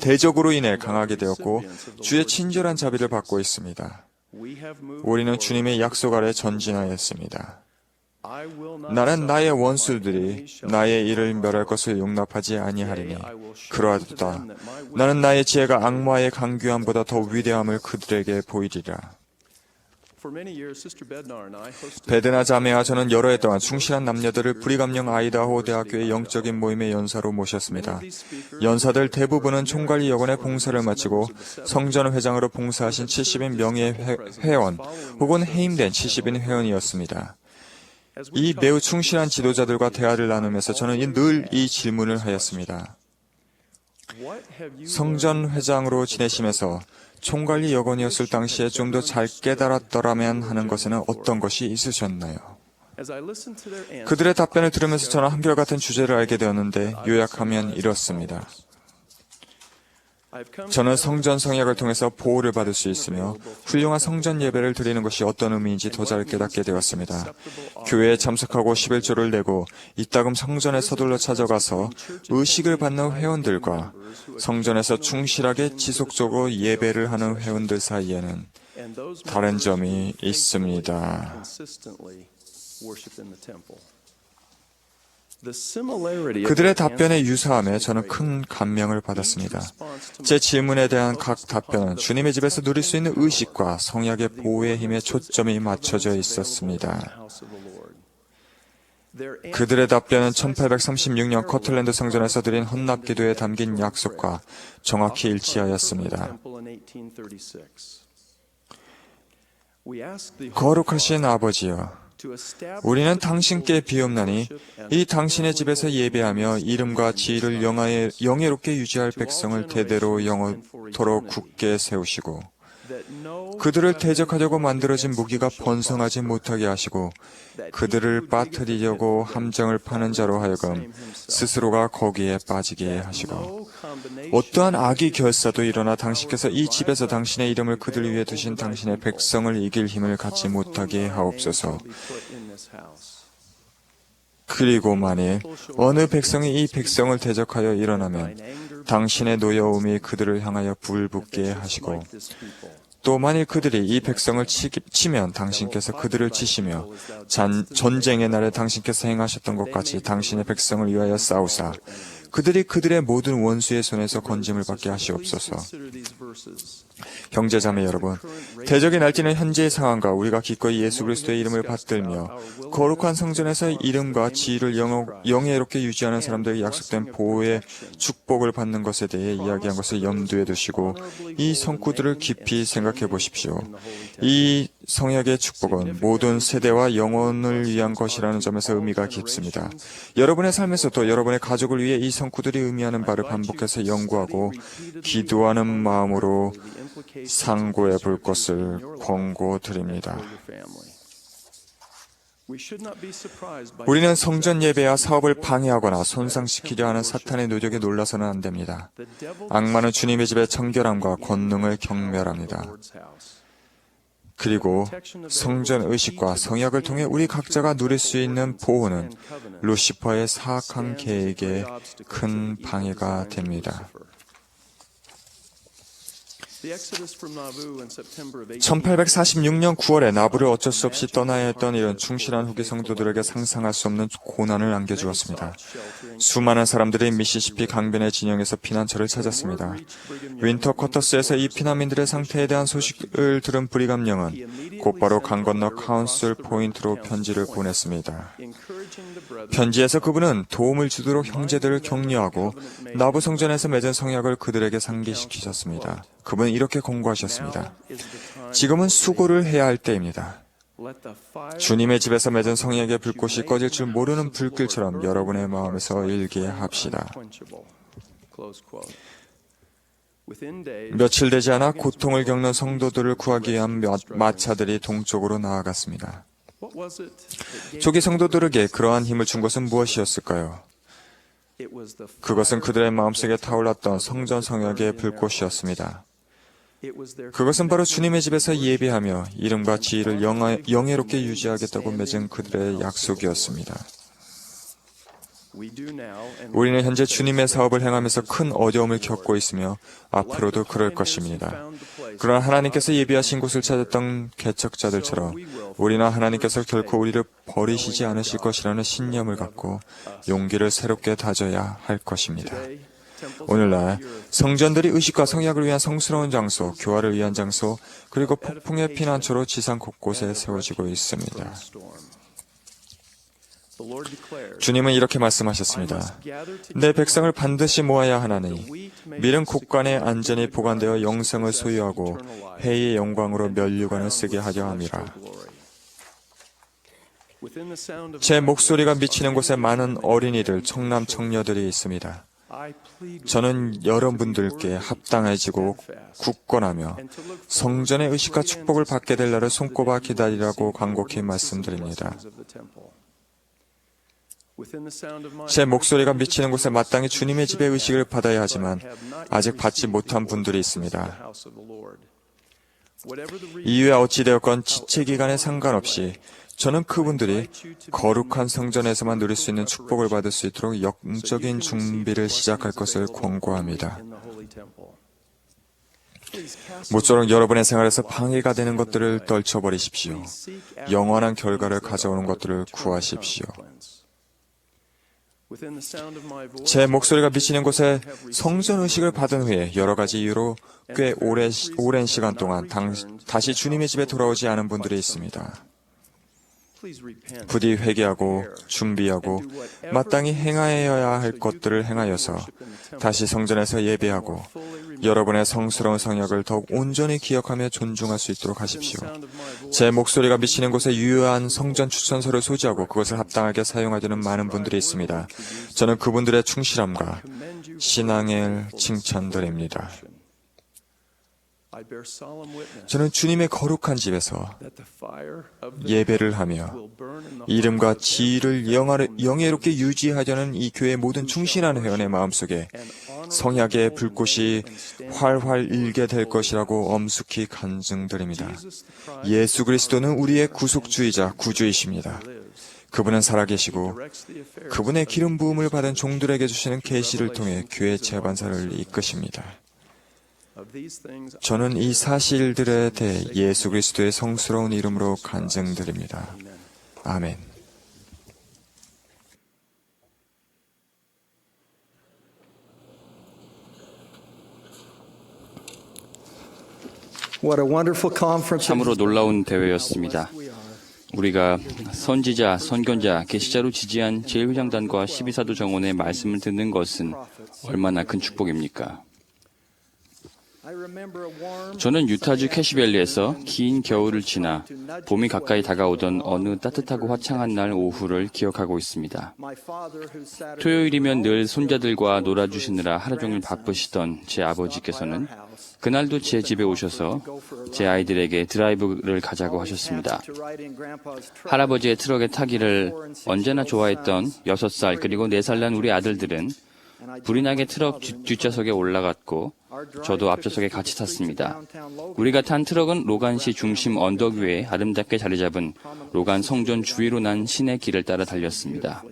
대적으로 인해 강하게 되었고 주의 친절한 자비를 받고 있습니다. 우리는 주님의 약속 아래 전진하였습니다. 나는 나의 원수들이 나의 일을 멸할 것을 용납하지 아니하리니 그러하도다. 나는 나의 지혜가 악마의 강규함보다 더 위대함을 그들에게 보이리라. 베드나 자매와 저는 여러 해 동안 충실한 남녀들을 브리감령 아이다호 대학교의 영적인 모임의 연사로 모셨습니다. 연사들 대부분은 총관리 여건의 봉사를 마치고 성전 회장으로 봉사하신 70인 명예 회원 혹은 해임된 70인 회원이었습니다. 이 매우 충실한 지도자들과 대화를 나누면서 저는 늘 이 질문을 하였습니다. 성전 회장으로 지내시면서 총관리 여건이었을 당시에 좀 더 잘 깨달았더라면 하는 것에는 어떤 것이 있으셨나요? 그들의 답변을 들으면서 저는 한결같은 주제를 알게 되었는데 요약하면 이렇습니다. 저는 성전 성약을 통해서 보호를 받을 수 있으며 훌륭한 성전 예배를 드리는 것이 어떤 의미인지 더 잘 깨닫게 되었습니다. 교회에 참석하고 11조를 내고 이따금 성전에 서둘러 찾아가서 의식을 받는 회원들과 성전에서 충실하게 지속적으로 예배를 하는 회원들 사이에는 다른 점이 있습니다. 그들의 답변의 유사함에 저는 큰 감명을 받았습니다. 제 질문에 대한 각 답변은 주님의 집에서 누릴 수 있는 의식과 성약의 보호의 힘에 초점이 맞춰져 있었습니다. 그들의 답변은 1836년 커틀랜드 성전에서 드린 헌납기도에 담긴 약속과 정확히 일치하였습니다. 거룩하신 아버지여, 우리는 당신께 비옵나니 이 당신의 집에서 예배하며 이름과 지위를 영예롭게 유지할 백성을 대대로 영원토록 굳게 세우시고 그들을 대적하려고 만들어진 무기가 번성하지 못하게 하시고 그들을 빠뜨리려고 함정을 파는 자로 하여금 스스로가 거기에 빠지게 하시고 어떠한 악의 결사도 일어나 당신께서 이 집에서 당신의 이름을 그들 위에 두신 당신의 백성을 이길 힘을 갖지 못하게 하옵소서. 그리고 만일 어느 백성이 이 백성을 대적하여 일어나면 당신의 노여움이 그들을 향하여 불붙게 하시고 또 만일 그들이 이 백성을 치면 당신께서 그들을 치시며 전쟁의 날에 당신께서 행하셨던 것 같이 당신의 백성을 위하여 싸우사 그들이 그들의 모든 원수의 손에서 건짐을 받게 하시옵소서. 형제자매 여러분, 대적이 날뛰는 현재의 상황과 우리가 기꺼이 예수 그리스도의 이름을 받들며 거룩한 성전에서 이름과 지위를 영예롭게 유지하는 사람들에게 약속된 보호의 축복을 받는 것에 대해 이야기한 것을 염두에 두시고 이 성구들을 깊이 생각해 보십시오. 이 성약의 축복은 모든 세대와 영혼을 위한 것이라는 점에서 의미가 깊습니다. 여러분의 삶에서 또 여러분의 가족을 위해 이 성구들이 의미하는 바를 반복해서 연구하고 기도하는 마음으로 상고해 볼 것을 권고드립니다. 우리는 성전 예배와 사업을 방해하거나 손상시키려 하는 사탄의 노력에 놀라서는 안 됩니다. 악마는 주님의 집의 청결함과 권능을 경멸합니다. 그리고 성전 의식과 성약을 통해 우리 각자가 누릴 수 있는 보호는 루시퍼의 사악한 계획에 큰 방해가 됩니다. 1846년 9월에 나부를 어쩔 수 없이 떠나야 했던 이런 충실한 후기 성도들에게 상상할 수 없는 고난을 안겨주었습니다. 수많은 사람들이 미시시피 강변의 진영에서 피난처를 찾았습니다. 윈터 쿼터스에서 이 피난민들의 상태에 대한 소식을 들은 브리감령은 곧바로 강 건너 카운슬 포인트로 편지를 보냈습니다. 편지에서 그분은 도움을 주도록 형제들을 격려하고 나부 성전에서 맺은 성약을 그들에게 상기시키셨습니다. 그분은 이렇게 권고하셨습니다. 지금은 수고를 해야 할 때입니다. 주님의 집에서 맺은 성약의 불꽃이 꺼질 줄 모르는 불길처럼 여러분의 마음에서 일게 합시다. 며칠 되지 않아 고통을 겪는 성도들을 구하기 위한 마차들이 동쪽으로 나아갔습니다. 초기 성도들에게 그러한 힘을 준 것은 무엇이었을까요? 그것은 그들의 마음속에 타올랐던 성전 성약의 불꽃이었습니다. 그것은 바로 주님의 집에서 예배하며 이름과 지위를 영예롭게 유지하겠다고 맺은 그들의 약속이었습니다. 우리는 현재 주님의 사업을 행하면서 큰 어려움을 겪고 있으며 앞으로도 그럴 것입니다. 그러나 하나님께서 예비하신 곳을 찾았던 개척자들처럼 우리나 하나님께서 결코 우리를 버리시지 않으실 것이라는 신념을 갖고 용기를 새롭게 다져야 할 것입니다. 오늘날 성전들이 의식과 성약을 위한 성스러운 장소, 교화를 위한 장소, 그리고 폭풍의 피난처로 지상 곳곳에 세워지고 있습니다. 주님은 이렇게 말씀하셨습니다. 내 백성을 반드시 모아야 하나니 밀은 곳간에 안전히 보관되어 영생을 소유하고 해의 영광으로 면류관을 쓰게 하려 함이라. 제 목소리가 미치는 곳에 많은 어린이들, 청남 청녀들이 있습니다. 저는 여러분들께 합당해지고 굳건하며 성전의 의식과 축복을 받게 될 날을 손꼽아 기다리라고 간곡히 말씀드립니다. 제 목소리가 미치는 곳에 마땅히 주님의 집의 의식을 받아야 하지만 아직 받지 못한 분들이 있습니다. 이유야 어찌되었건 지체기간에 상관없이 저는 그분들이 거룩한 성전에서만 누릴 수 있는 축복을 받을 수 있도록 영적인 준비를 시작할 것을 권고합니다. 모쪼록 여러분의 생활에서 방해가 되는 것들을 떨쳐버리십시오. 영원한 결과를 가져오는 것들을 구하십시오. 제 목소리가 미치는 곳에 성전 의식을 받은 후에 여러 가지 이유로 꽤 오랜 시간 동안 다시 주님의 집에 돌아오지 않은 분들이 있습니다. 부디 회개하고 준비하고 마땅히 행하여야 할 것들을 행하여서 다시 성전에서 예배하고 여러분의 성스러운 성약을 더욱 온전히 기억하며 존중할 수 있도록 하십시오. 제 목소리가 미치는 곳에 유효한 성전 추천서를 소지하고 그것을 합당하게 사용하려는 많은 분들이 있습니다. 저는 그분들의 충실함과 신앙을 칭찬드립니다. I bear solemn witness 저는 주님의 거룩한 집에서 that the fire of the 예배를 하며 will burn in the 이름과 지위를 영예롭게 유지하려는 이 교회의 모든 충실한 회원의 마음속에 성약의 불꽃이 활활 일게 될 것이라고 엄숙히 간증드립니다. 예수 그리스도는 우리의 구속주이자 구주이십니다. 그분은 살아계시고 그분의 기름 부음을 받은 종들에게 주시는 계시를 통해 교회 재반사를 이끄십니다. of these things 저는 이 사실들에 대해 예수 그리스도의 성스러운 이름으로 간증드립니다. 아멘. What a wonderful conference. 참으로 놀라운 대회였습니다. 우리가 선지자, 선견자, 계시자로 지지한 제1회장단과 12사도 정원의 말씀을 듣는 것은 얼마나 큰 축복입니까? 저는 유타주 캐시밸리에서 긴 겨울을 지나 봄이 가까이 다가오던 어느 따뜻하고 화창한 날 오후를 기억하고 있습니다. 토요일이면 늘 손자들과 놀아주시느라 하루 종일 바쁘시던 제 아버지께서는 그날도 제 집에 오셔서 제 아이들에게 드라이브를 가자고 하셨습니다. 할아버지의 트럭에 타기를 언제나 좋아했던 6살 그리고 4살 난 우리 아들들은 불이 나게 트럭 뒷좌석에 올라갔고 저도 앞좌석에 같이 탔습니다. 우리가 탄 트럭은 로간시 중심 언덕 위에 아름답게 자리 잡은 로간 성전 주위로 난 시내 길을 따라 달렸습니다.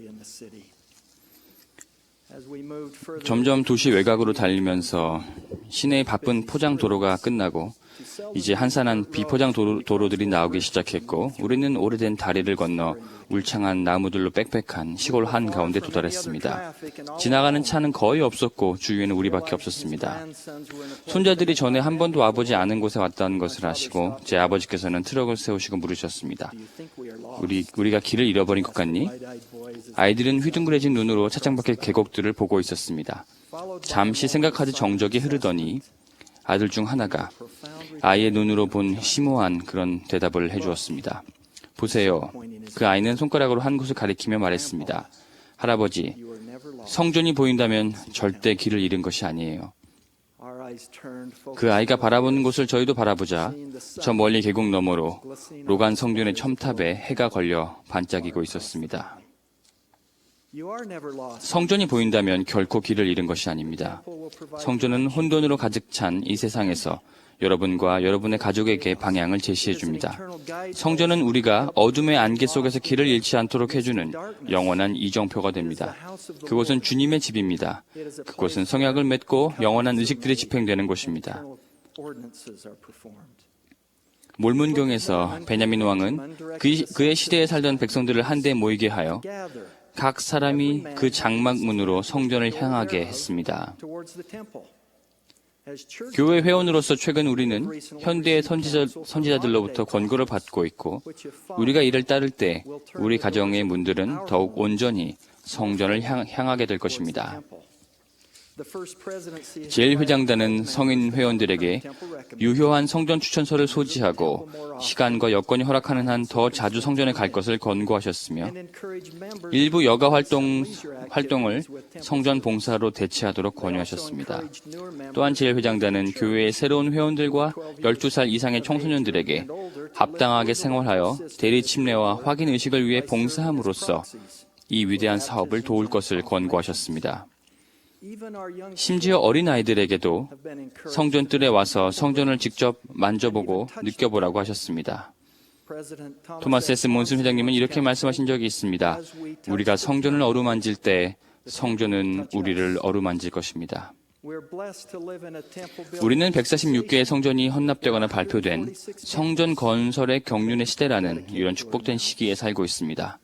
점점 도시 외곽으로 달리면서 시내의 바쁜 포장 도로가 끝나고 이제 한산한 비포장 도로들이 나오기 시작했고 우리는 오래된 다리를 건너 울창한 나무들로 빽빽한 시골 한가운데 도달했습니다. 지나가는 차는 거의 없었고 주위에는 우리밖에 없었습니다. 손자들이 전에 한 번도 와보지 않은 곳에 왔다는 것을 아시고 제 아버지께서는 트럭을 세우시고 물으셨습니다. 우리가 길을 잃어버린 것 같니? 아이들은 휘둥그레진 눈으로 차창 밖의 계곡들을 보고 있었습니다. 잠시 생각하듯 정적이 흐르더니 아들 중 하나가 아이의 눈으로 본 심오한 그런 대답을 해주었습니다. 보세요. 그 아이는 손가락으로 한 곳을 가리키며 말했습니다. 할아버지, 성전이 보인다면 절대 길을 잃은 것이 아니에요. 그 아이가 바라보는 곳을 저희도 바라보자 저 멀리 계곡 너머로 로간 성전의 첨탑에 해가 걸려 반짝이고 있었습니다. 성전이 보인다면 결코 길을 잃은 것이 아닙니다. 성전은 혼돈으로 가득 찬 이 세상에서 여러분과 여러분의 가족에게 방향을 제시해 줍니다. 성전은 우리가 어둠의 안개 속에서 길을 잃지 않도록 해주는 영원한 이정표가 됩니다. 그곳은 주님의 집입니다. 그곳은 성약을 맺고 영원한 의식들이 집행되는 곳입니다. 몰문경에서 베냐민 왕은 그의 시대에 살던 백성들을 한데 모이게 하여 각 사람이 그 장막문으로 성전을 향하게 했습니다. 교회 회원으로서 최근 우리는 현대의 선지자들로부터 권고를 받고 있고 우리가 이를 따를 때 우리 가정의 문들은 더욱 온전히 성전을 향하게 될 것입니다. 제1회장단은 성인 회원들에게 유효한 성전 추천서를 소지하고 시간과 여건이 허락하는 한 더 자주 성전에 갈 것을 권고하셨으며 일부 여가 활동을 성전 봉사로 대체하도록 권유하셨습니다. 또한 제1회장단은 교회의 새로운 회원들과 12살 이상의 청소년들에게 합당하게 생활하여 대리 침례와 확인 의식을 위해 봉사함으로써 이 위대한 사업을 도울 것을 권고하셨습니다. 심지어 어린아이들에게도 성전 뜰에 와서 성전을 직접 만져보고 느껴보라고 하셨습니다. 토마스 S. 몬슨 회장님은 이렇게 말씀하신 적이 있습니다. 우리가 성전을 어루만질 때 성전은 우리를 어루만질 것입니다. 우리는 146개의 성전이 헌납되거나 발표된 성전 건설의 경륜의 시대라는 이런 축복된 시기에 살고 있습니다.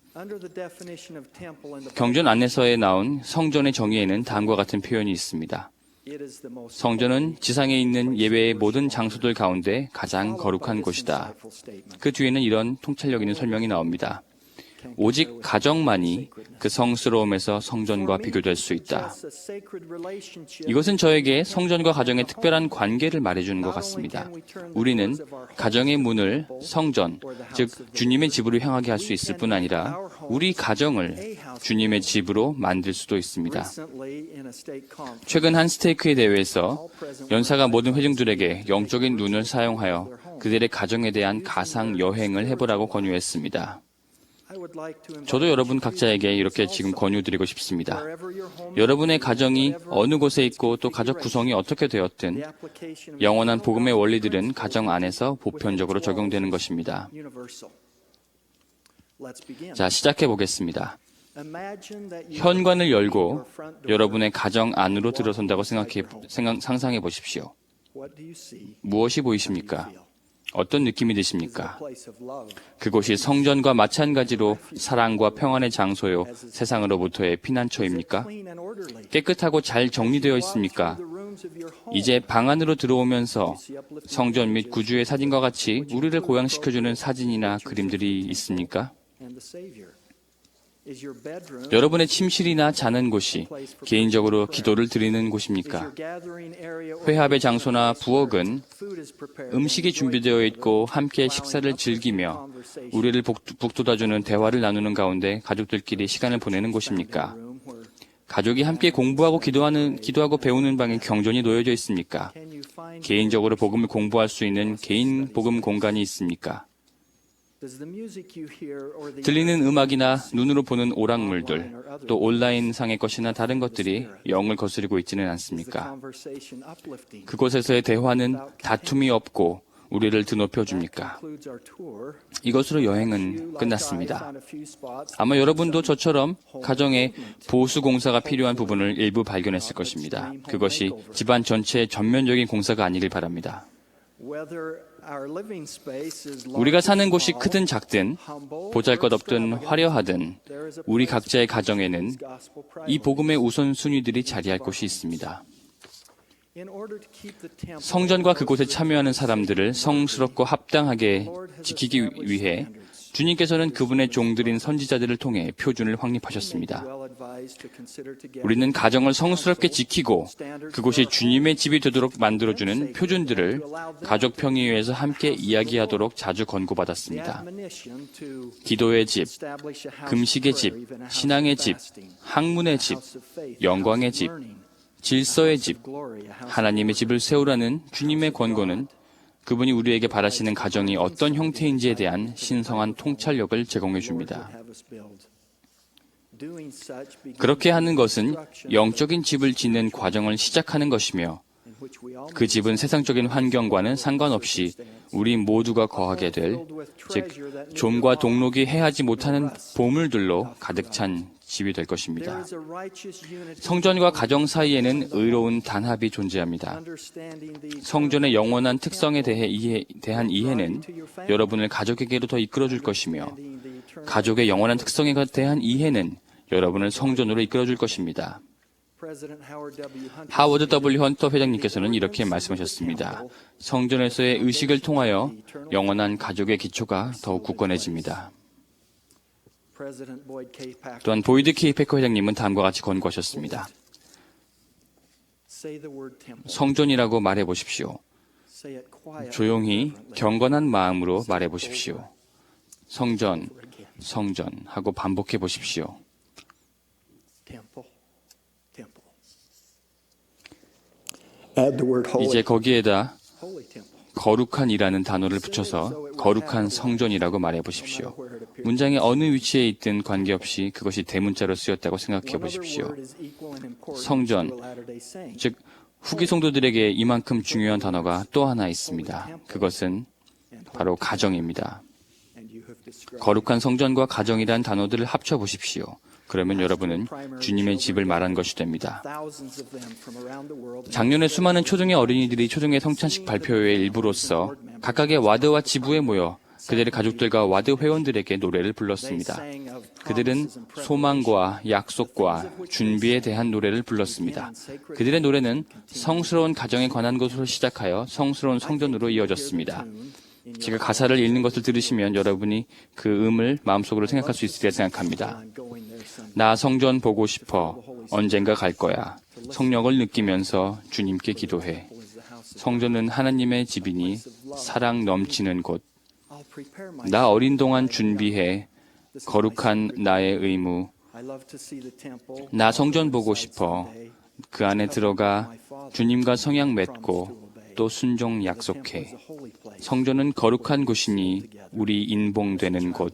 경전 안내서에 나온 성전의 정의에는 다음과 같은 표현이 있습니다. 성전은 지상에 있는 예배의 모든 장소들 가운데 가장 거룩한 곳이다. 그 뒤에는 이런 통찰력 있는 설명이 나옵니다. 오직 가정만이 그 성스러움에서 성전과 비교될 수 있다. 이것은 저에게 성전과 가정의 특별한 관계를 말해주는 것 같습니다. 우리는 가정의 문을 성전, 즉 주님의 집으로 향하게 할 수 있을 뿐 아니라 우리 가정을 주님의 집으로 만들 수도 있습니다. 최근 한 스테이크의 대회에서 연사가 모든 회중들에게 영적인 눈을 사용하여 그들의 가정에 대한 가상 여행을 해보라고 권유했습니다. 저도 여러분 각자에게 이렇게 지금 권유드리고 싶습니다. 여러분의 가정이 어느 곳에 있고 또 가족 구성이 어떻게 되었든 영원한 복음의 원리들은 가정 안에서 보편적으로 적용되는 것입니다. 자, 시작해 보겠습니다. 현관을 열고 여러분의 가정 안으로 들어선다고 상상해 보십시오. 무엇이 보이십니까? 어떤 느낌이 드십니까? 그곳이 성전과 마찬가지로 사랑과 평안의 장소요, 세상으로부터의 피난처입니까? 깨끗하고 잘 정리되어 있습니까? 이제 방 안으로 들어오면서 성전 및 구주의 사진과 같이 우리를 고양시켜주는 사진이나 그림들이 있습니까? 여러분의 침실이나 자는 곳이 개인적으로 기도를 드리는 곳입니까? 회합의 장소나 부엌은 음식이 준비되어 있고 함께 식사를 즐기며 우리를 북돋아주는 대화를 나누는 가운데 가족들끼리 시간을 보내는 곳입니까? 가족이 함께 공부하고 기도하고 배우는 방에 경전이 놓여져 있습니까? 개인적으로 복음을 공부할 수 있는 개인 복음 공간이 있습니까? 들리는 음악이나 눈으로 보는 오락물들, 또 온라인상의 것이나 다른 것들이 영을 거스리고 있지는 않습니까? 그곳에서의 대화는 다툼이 없고 우리를 드높여줍니까? 이것으로 여행은 끝났습니다. 아마 여러분도 저처럼 가정에 보수 공사가 필요한 부분을 일부 발견했을 것입니다. 그것이 집안 전체의 전면적인 공사가 아니길 바랍니다. 우리가 사는 곳이 크든 작든 보잘것없든 화려하든 우리 각자의 가정에는 이 복음의 우선순위들이 자리할 곳이 있습니다. 성전과 그곳에 참여하는 사람들을 성스럽고 합당하게 지키기 위해 주님께서는 그분의 종들인 선지자들을 통해 표준을 확립하셨습니다. 우리는 가정을 성스럽게 지키고 그곳이 주님의 집이 되도록 만들어주는 표준들을 가족 평의회에서 함께 이야기하도록 자주 권고받았습니다. 기도의 집, 금식의 집, 신앙의 집, 학문의 집, 영광의 집, 질서의 집, 하나님의 집을 세우라는 주님의 권고는 그분이 우리에게 바라시는 가정이 어떤 형태인지에 대한 신성한 통찰력을 제공해 줍니다. 그렇게 하는 것은 영적인 집을 짓는 과정을 시작하는 것이며 그 집은 세상적인 환경과는 상관없이 우리 모두가 거하게 될, 즉 좀과 동록이 해하지 못하는 보물들로 가득 찬 집이 될 것입니다. 성전과 가정 사이에는 의로운 단합이 존재합니다. 성전의 영원한 특성에 대한 이해는 여러분을 가족에게로 더 이끌어줄 것이며 가족의 영원한 특성에 대한 이해는 여러분을 성전으로 이끌어줄 것입니다. 하워드 W. 헌터 회장님께서는 이렇게 말씀하셨습니다. 성전에서의 의식을 통하여 영원한 가족의 기초가 더욱 굳건해집니다. 또한 보이드 K. 패커 회장님은 다음과 같이 권고하셨습니다. 성전이라고 말해보십시오. 조용히 경건한 마음으로 말해보십시오. 성전, 성전 하고 반복해 보십시오. 이제 거기에다 거룩한이라는 단어를 붙여서 거룩한 성전이라고 말해 보십시오. 문장의 어느 위치에 있든 관계없이 그것이 대문자로 쓰였다고 생각해 보십시오. 성전, 즉 후기 성도들에게 이만큼 중요한 단어가 또 하나 있습니다. 그것은 바로 가정입니다. 거룩한 성전과 가정이란 단어들을 합쳐 보십시오. 그러면 여러분은 주님의 집을 말한 것이 됩니다. 작년에 수많은 초등의 어린이들이 초등의 성찬식 발표회의 일부로서 각각의 와드와 지부에 모여 그들의 가족들과 와드 회원들에게 노래를 불렀습니다. 그들은 소망과 약속과 준비에 대한 노래를 불렀습니다. 그들의 노래는 성스러운 가정에 관한 것으로 시작하여 성스러운 성전으로 이어졌습니다. 제가 가사를 읽는 것을 들으시면 여러분이 그 음을 마음속으로 생각할 수 있으리라 생각합니다. 나 성전 보고 싶어. 언젠가 갈 거야. 성령을 느끼면서 주님께 기도해. 성전은 하나님의 집이니 사랑 넘치는 곳. 나 어린 동안 준비해. 거룩한 나의 의무. 나 성전 보고 싶어. 그 안에 들어가 주님과 성약 맺고 또 순종 약속해. 성전은 거룩한 곳이니 우리 인봉되는 곳.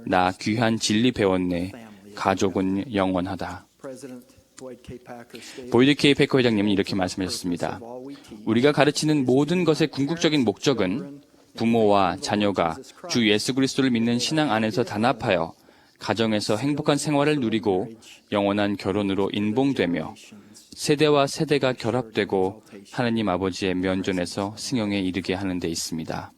나 귀한 진리 배웠네. 가족은 영원하다. 보이드 K. 패커 회장님은 이렇게 말씀하셨습니다. 우리가 가르치는 모든 것의 궁극적인 목적은 부모와 자녀가 주 예수 그리스도를 믿는 신앙 안에서 단합하여 가정에서 행복한 생활을 누리고 영원한 결혼으로 인봉되며 세대와 세대가 결합되고 하나님 아버지의 면전에서 승영에 이르게 하는 데 있습니다.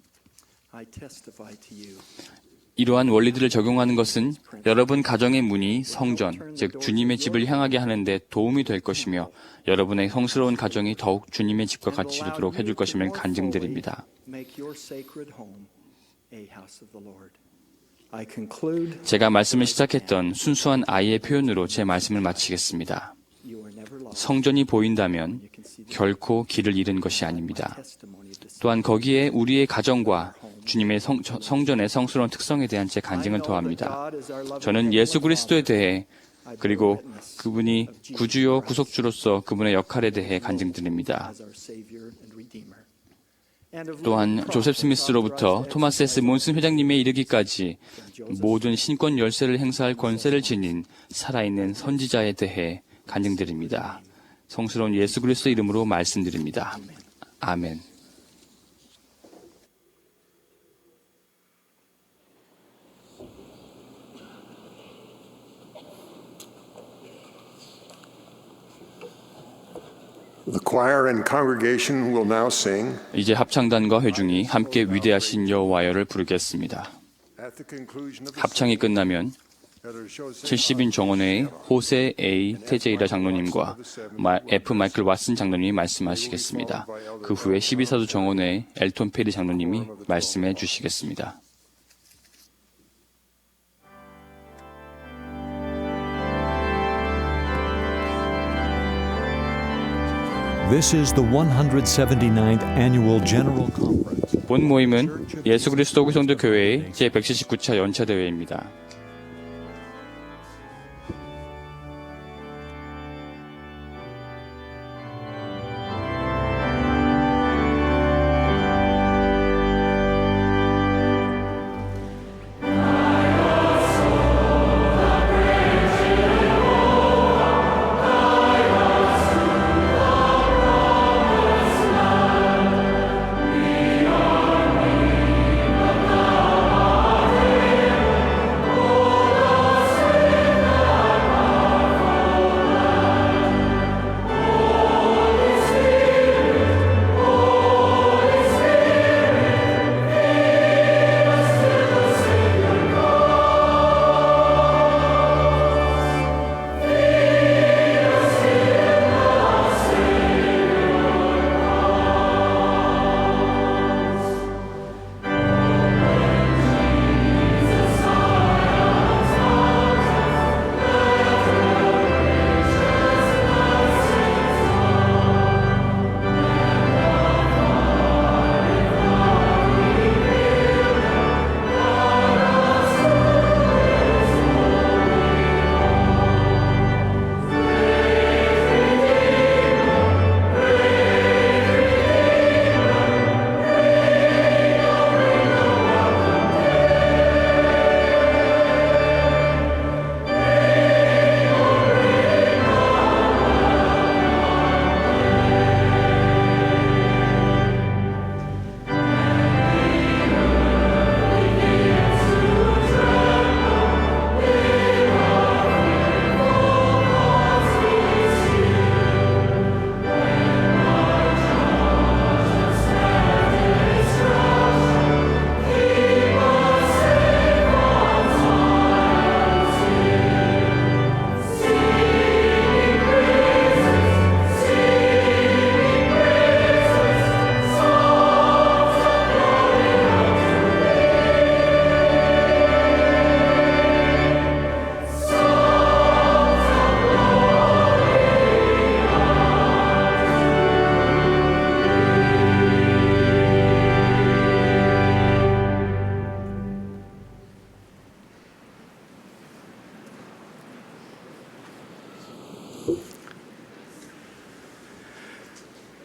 이러한 원리들을 적용하는 것은 여러분 가정의 문이 성전, 즉 주님의 집을 향하게 하는 데 도움이 될 것이며 여러분의 성스러운 가정이 더욱 주님의 집과 같이 이루도록 해줄 것임을 간증드립니다. 제가 말씀을 시작했던 순수한 아이의 표현으로 제 말씀을 마치겠습니다. 성전이 보인다면 결코 길을 잃은 것이 아닙니다. 또한 거기에 우리의 가정과 주님의 성전의 성스러운 특성에 대한 제 간증을 더합니다. 저는 예수 그리스도에 대해 그리고 그분이 구주요 구속주로서 그분의 역할에 대해 간증드립니다. 또한 조셉 스미스로부터 토마스 S. 몬슨 회장님에 이르기까지 모든 신권 열쇠를 행사할 권세를 지닌 살아있는 선지자에 대해 간증드립니다. 성스러운 예수 그리스도 이름으로 말씀드립니다. 아멘. The choir and congregation will now sing. 이제 합창단과 회중이 함께 위대하신 여호와여를 부르겠습니다. At the conclusion of the 합창이 끝나면 70인 정원회의 호세 A. 테제이라 장로님과 F. 마이클 왓슨 장로님이 말씀하시겠습니다. 그 후에 12사도 정원회의 엘톤 페리 장로님이 말씀해 주시겠습니다. This is the 179th Annual General Conference. 본 모임은 예수 그리스도 후기성도 교회의 제179차 연차 대회입니다.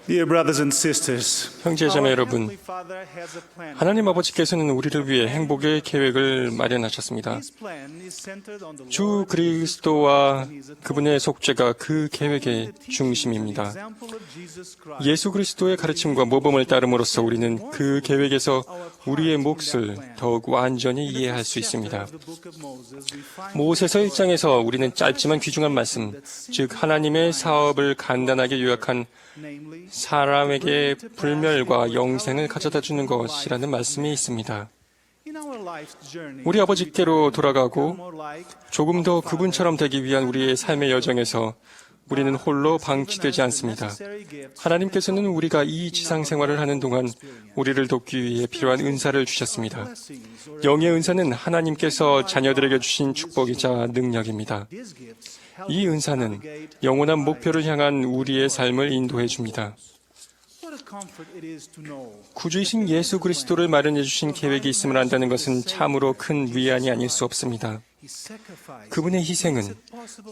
Dear brothers and sisters, 형제자매 여러분, 하나님 아버지께서는 우리를 위해 행복의 계획을 마련하셨습니다. 주 그리스도와 그분의 속죄가 그 계획의 중심입니다. 예수 그리스도의 가르침과 모범을 따름으로써 우리는 그 계획에서 우리의 몫을 더욱 완전히 이해할 수 있습니다. 모세서 1장에서 우리는 짧지만 귀중한 말씀, 즉 하나님의 사업을 간단하게 요약한 사람에게 불멸과 영생을 가져다 주는 것이라는 말씀이 있습니다. 우리 아버지께로 돌아가고 조금 더 그분처럼 되기 위한 우리의 삶의 여정에서 우리는 홀로 방치되지 않습니다. 하나님께서는 우리가 이 지상 생활을 하는 동안 우리를 돕기 위해 필요한 은사를 주셨습니다. 영의 은사는 하나님께서 자녀들에게 주신 축복이자 능력입니다. 이 은사는 영원한 목표를 향한 우리의 삶을 인도해 줍니다. 구주이신 예수 그리스도를 마련해 주신 계획이 있음을 안다는 것은 참으로 큰 위안이 아닐 수 없습니다. 그분의 희생은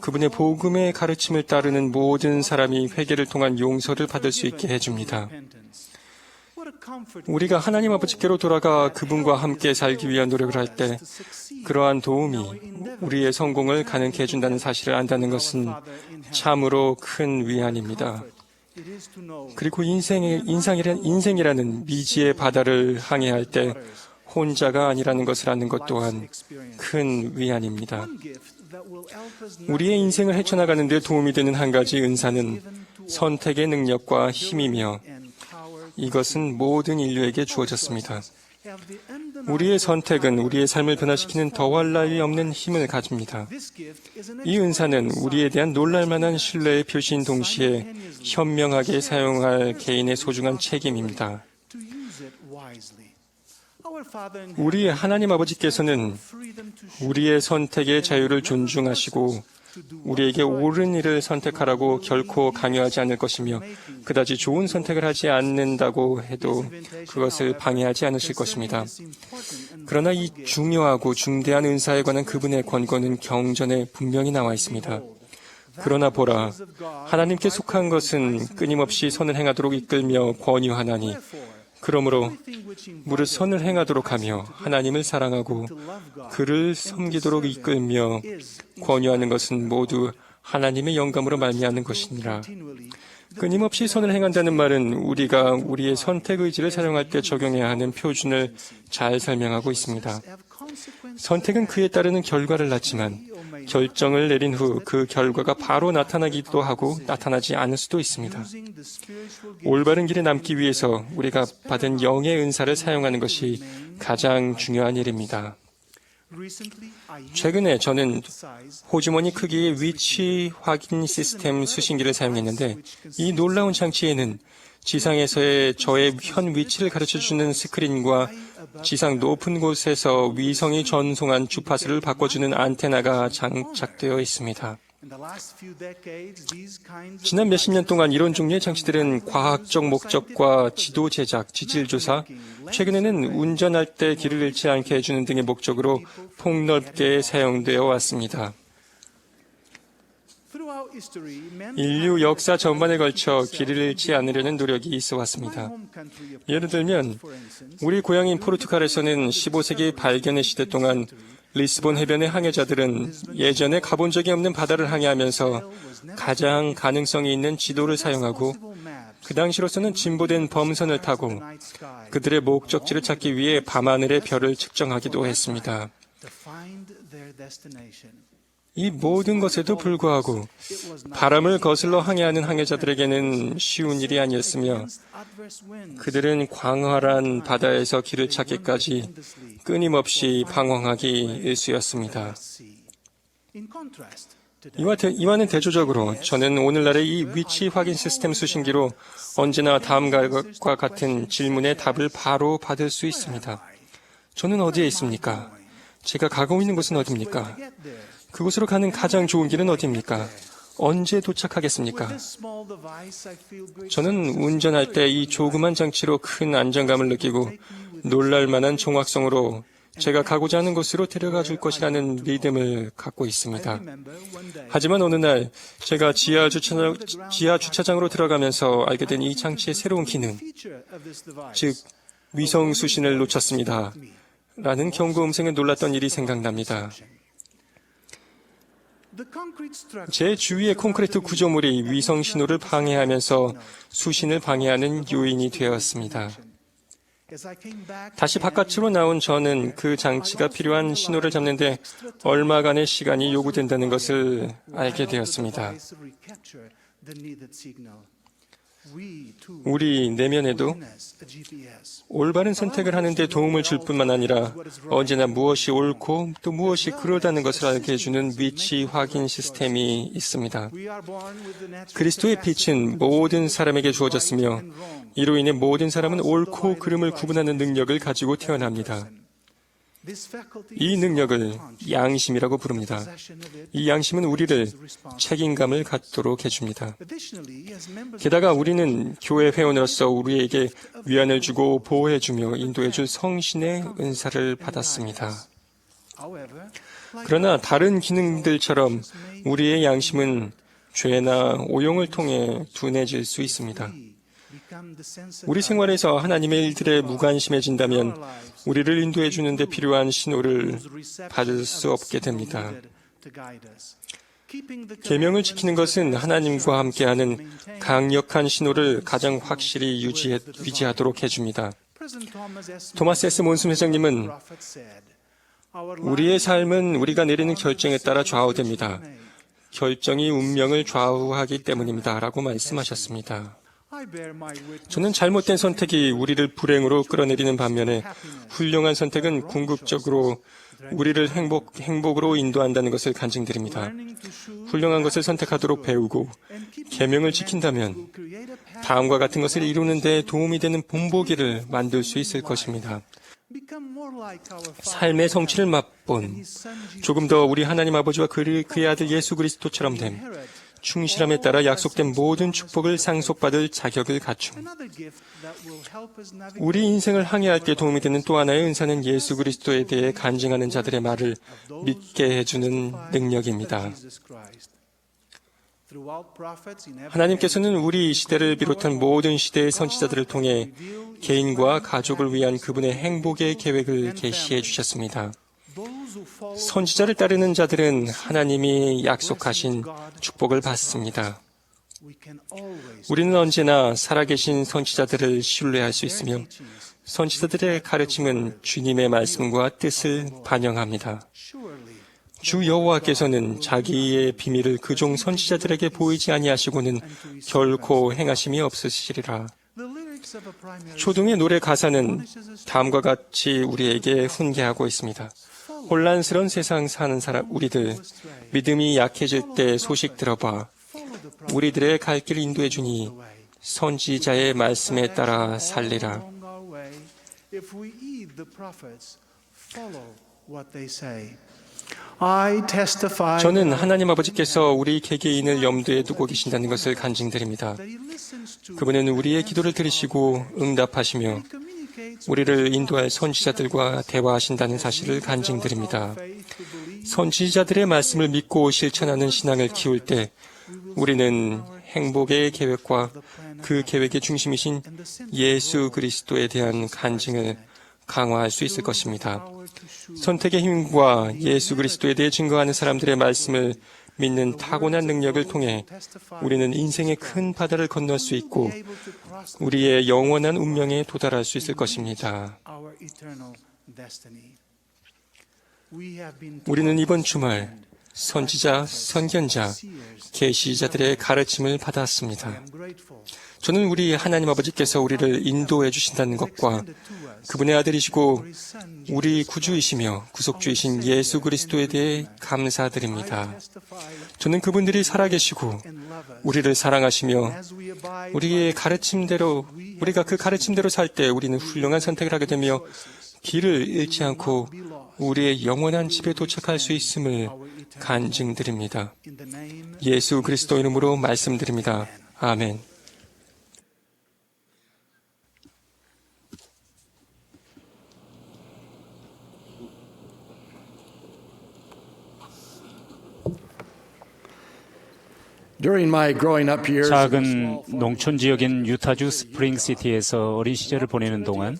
그분의 복음의 가르침을 따르는 모든 사람이 회개를 통한 용서를 받을 수 있게 해줍니다. 우리가 하나님 아버지께로 돌아가 그분과 함께 살기 위한 노력을 할 때 그러한 도움이 우리의 성공을 가능케 해준다는 사실을 안다는 것은 참으로 큰 위안입니다. 그리고 인생이라는 미지의 바다를 항해할 때 혼자가 아니라는 것을 아는 것 또한 큰 위안입니다. 우리의 인생을 헤쳐나가는 데 도움이 되는 한 가지 은사는 선택의 능력과 힘이며 이것은 모든 인류에게 주어졌습니다. 우리의 선택은 우리의 삶을 변화시키는 더할 나위 없는 힘을 가집니다. 이 은사는 우리에 대한 놀랄만한 신뢰의 표시인 동시에 현명하게 사용할 개인의 소중한 책임입니다. 우리 하나님 아버지께서는 우리의 선택의 자유를 존중하시고 우리에게 옳은 일을 선택하라고 결코 강요하지 않을 것이며 그다지 좋은 선택을 하지 않는다고 해도 그것을 방해하지 않으실 것입니다. 그러나 이 중요하고 중대한 은사에 관한 그분의 권고는 경전에 분명히 나와 있습니다. 그러나 보라, 하나님께 속한 것은 끊임없이 선을 행하도록 이끌며 권유하나니 그러므로 무릇 선을 행하도록 하며 하나님을 사랑하고 그를 섬기도록 이끌며 권유하는 것은 모두 하나님의 영감으로 말미암는 것이니라. 끊임없이 선을 행한다는 말은 우리가 우리의 선택 의지를 사용할 때 적용해야 하는 표준을 잘 설명하고 있습니다. 선택은 그에 따르는 결과를 낳지만 결정을 내린 후 그 결과가 바로 나타나기도 하고 나타나지 않을 수도 있습니다. 올바른 길에 남기 위해서 우리가 받은 영의 은사를 사용하는 것이 가장 중요한 일입니다. 최근에 저는 호주머니 크기의 위치 확인 시스템 수신기를 사용했는데 이 놀라운 장치에는 지상에서의 저의 현 위치를 가르쳐주는 스크린과 지상 높은 곳에서 위성이 전송한 주파수를 바꿔주는 안테나가 장착되어 있습니다. 지난 몇십 년 동안 이런 종류의 장치들은 과학적 목적과 지도 제작, 지질 조사, 최근에는 운전할 때 길을 잃지 않게 해주는 등의 목적으로 폭넓게 사용되어 왔습니다. 인류 역사 전반에 걸쳐 길을 잃지 않으려는 노력이 있어 왔습니다. 예를 들면 우리 고향인 포르투갈에서는 15세기 발견의 시대 동안 리스본 해변의 항해자들은 예전에 가본 적이 없는 바다를 항해하면서 가장 가능성이 있는 지도를 사용하고 그 당시로서는 진보된 범선을 타고 그들의 목적지를 찾기 위해 밤하늘의 별을 측정하기도 했습니다. 이 모든 것에도 불구하고 바람을 거슬러 항해하는 항해자들에게는 쉬운 일이 아니었으며 그들은 광활한 바다에서 길을 찾기까지 끊임없이 방황하기 일쑤였습니다. 이와는 대조적으로 저는 오늘날의 이 위치 확인 시스템 수신기로 언제나 다음과 같은 질문의 답을 바로 받을 수 있습니다. 저는 어디에 있습니까? 제가 가고 있는 곳은 어디입니까? 그곳으로 가는 가장 좋은 길은 어디입니까? 언제 도착하겠습니까? 저는 운전할 때 이 조그만 장치로 큰 안정감을 느끼고 놀랄만한 정확성으로 제가 가고자 하는 곳으로 데려가 줄 것이라는 믿음을 갖고 있습니다. 하지만 어느 날 제가 지하 주차장으로 들어가면서 알게 된 이 장치의 새로운 기능, 즉 위성 수신을 놓쳤습니다. 라는 경고 음성에 놀랐던 일이 생각납니다. 제 주위의 콘크리트 구조물이 위성 신호를 방해하면서 수신을 방해하는 요인이 되었습니다. 다시 바깥으로 나온 저는 그 장치가 필요한 신호를 잡는데 얼마간의 시간이 요구된다는 것을 알게 되었습니다. 우리 내면에도 올바른 선택을 하는데 도움을 줄 뿐만 아니라 언제나 무엇이 옳고 또 무엇이 그러다는 것을 알게 해주는 위치 확인 시스템이 있습니다. 그리스도의 빛은 모든 사람에게 주어졌으며 이로 인해 모든 사람은 옳고 그름을 구분하는 능력을 가지고 태어납니다. 이 능력을 양심이라고 부릅니다. 이 양심은 우리를 책임감을 갖도록 해줍니다. 게다가 우리는 교회 회원으로서 우리에게 위안을 주고 보호해주며 인도해줄 성신의 은사를 받았습니다. 그러나 다른 기능들처럼 우리의 양심은 죄나 오용을 통해 둔해질 수 있습니다. 우리 생활에서 하나님의 일들에 무관심해진다면 우리를 인도해 주는 데 필요한 신호를 받을 수 없게 됩니다. 계명을 지키는 것은 하나님과 함께하는 강력한 신호를 가장 확실히 유지하도록 해줍니다. 토마스 S. 몬슨 회장님은 우리의 삶은 우리가 내리는 결정에 따라 좌우됩니다. 결정이 운명을 좌우하기 때문입니다. 라고 말씀하셨습니다. 저는 잘못된 선택이 우리를 불행으로 끌어내리는 반면에 훌륭한 선택은 궁극적으로 우리를 행복으로 인도한다는 것을 간증드립니다. 훌륭한 것을 선택하도록 배우고 계명을 지킨다면 다음과 같은 것을 이루는 데 도움이 되는 본보기를 만들 수 있을 것입니다. 삶의 성취를 맛본 조금 더 우리 하나님 아버지와 그의 아들 예수 그리스도처럼 됨, 충실함에 따라 약속된 모든 축복을 상속받을 자격을 갖춤. 우리 인생을 항해할 때 도움이 되는 또 하나의 은사는 예수 그리스도에 대해 간증하는 자들의 말을 믿게 해주는 능력입니다. 하나님께서는 우리 시대를 비롯한 모든 시대의 선지자들을 통해 개인과 가족을 위한 그분의 행복의 계획을 계시해 주셨습니다. 선지자를 따르는 자들은 하나님이 약속하신 축복을 받습니다. 우리는 언제나 살아계신 선지자들을 신뢰할 수 있으며 선지자들의 가르침은 주님의 말씀과 뜻을 반영합니다. 주 여호와께서는 자기의 비밀을 그종 선지자들에게 보이지 아니하시고는 결코 행하심이 없으시리라. 초등의 노래 가사는 다음과 같이 우리에게 훈계하고 있습니다. 혼란스러운 세상 사는 우리들, 믿음이 약해질 때 소식 들어봐. 우리들의 갈 길 인도해 주니 선지자의 말씀에 따라 살리라. 저는 하나님 아버지께서 우리 개개인을 염두에 두고 계신다는 것을 간증드립니다. 그분은 우리의 기도를 들으시고 응답하시며 우리를 인도할 선지자들과 대화하신다는 사실을 간증드립니다. 선지자들의 말씀을 믿고 실천하는 신앙을 키울 때 우리는 행복의 계획과 그 계획의 중심이신 예수 그리스도에 대한 간증을 강화할 수 있을 것입니다. 선택의 힘과 예수 그리스도에 대해 증거하는 사람들의 말씀을 믿는 타고난 능력을 통해 우리는 인생의 큰 바다를 건널 수 있고 우리의 영원한 운명에 도달할 수 있을 것입니다. 우리는 이번 주말 선지자, 선견자, 계시자들의 가르침을 받았습니다. 저는 우리 하나님 아버지께서 우리를 인도해 주신다는 것과 그분의 아들이시고 우리 구주이시며 구속주이신 예수 그리스도에 대해 감사드립니다. 저는 그분들이 살아계시고 우리를 사랑하시며 우리의 가르침대로 우리가 그 가르침대로 살 때 우리는 훌륭한 선택을 하게 되며 길을 잃지 않고 우리의 영원한 집에 도착할 수 있음을 간증드립니다. 예수 그리스도 이름으로 말씀드립니다. 아멘. During my growing up years, 작은 농촌 지역인 유타주 스프링시티에서 어린 시절을 보내는 동안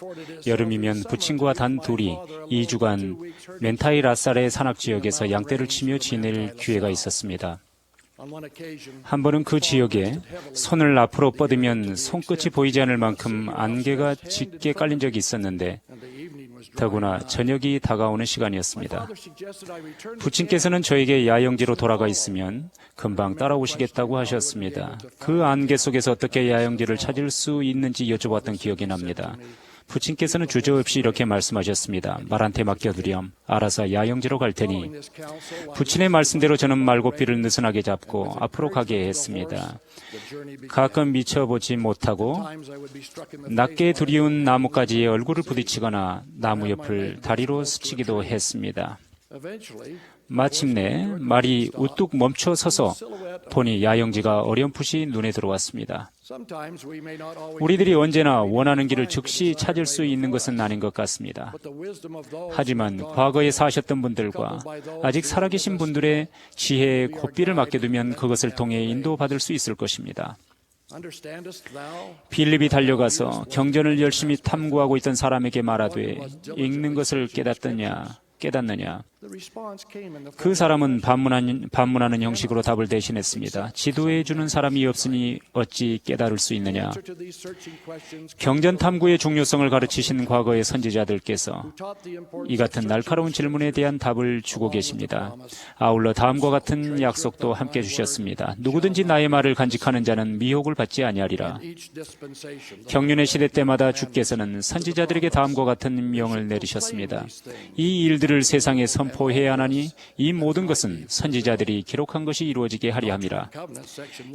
여름이면 부친과 단 둘이 2주간 멘타이 라살의 산악 지역에서 양떼를 치며 지낼 기회가 있었습니다. 한 번은 그 지역에 손을 앞으로 뻗으면 손끝이 보이지 않을 만큼 안개가 짙게 깔린 적이 있었는데 더구나 저녁이 다가오는 시간이었습니다. 부친께서는 저에게 야영지로 돌아가 있으면 금방 따라오시겠다고 하셨습니다. 그 안개 속에서 어떻게 야영지를 찾을 수 있는지 여쭤봤던 기억이 납니다. 부친께서는 주저없이 이렇게 말씀하셨습니다. 말한테 맡겨두렴. 알아서 야영지로 갈 테니. 부친의 말씀대로 저는 말고삐를 느슨하게 잡고 앞으로 가게 했습니다. 가끔 미쳐보지 못하고 낮게 두리운 나뭇가지에 얼굴을 부딪히거나 나무 옆을 다리로 스치기도 했습니다. 마침내 말이 우뚝 멈춰 서서 보니 야영지가 어렴풋이 눈에 들어왔습니다. 우리들이 언제나 원하는 길을 즉시 찾을 수 있는 것은 아닌 것 같습니다. 하지만 과거에 사셨던 분들과 아직 살아계신 분들의 지혜에 고삐를 맡겨두면 그것을 통해 인도받을 수 있을 것입니다. 빌립이 달려가서 경전을 열심히 탐구하고 있던 사람에게 말하되 읽는 것을 깨닫느냐? 그 사람은 반문하는 형식으로 답을 대신했습니다. 지도해 주는 사람이 없으니 어찌 깨달을 수 있느냐. 경전 탐구의 중요성을 가르치신 과거의 선지자들께서 이 같은 날카로운 질문에 대한 답을 주고 계십니다. 아울러 다음과 같은 약속도 함께 주셨습니다. 누구든지 나의 말을 간직하는 자는 미혹을 받지 아니하리라. 경륜의 시대 때마다 주께서는 선지자들에게 다음과 같은 명을 내리셨습니다. 이 일들을 세상에 선포해야 하나니 이 모든 것은 선지자들이 기록한 것이 이루어지게 하려 함이라.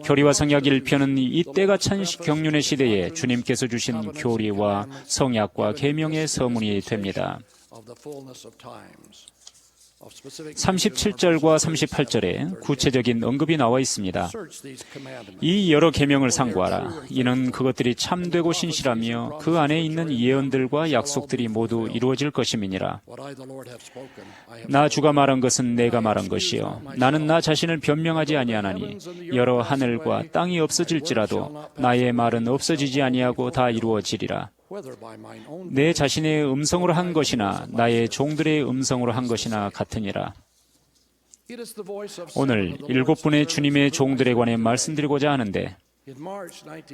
교리와 성약 1편은 이때가 천 경륜의 시대에 주님께서 주신 교리와 성약과 계명의 서문이 됩니다. 37절과 38절에 구체적인 언급이 나와 있습니다. 이 여러 계명을 상고하라. 이는 그것들이 참되고 신실하며 그 안에 있는 예언들과 약속들이 모두 이루어질 것임이니라. 나 주가 말한 것은 내가 말한 것이요 나는 나 자신을 변명하지 아니하나니 여러 하늘과 땅이 없어질지라도 나의 말은 없어지지 아니하고 다 이루어지리라. 내 자신의 음성으로 한 것이나 나의 종들의 음성으로 한 것이나 같으니라. 오늘 7분의 주님의 종들에 관해 말씀드리고자 하는데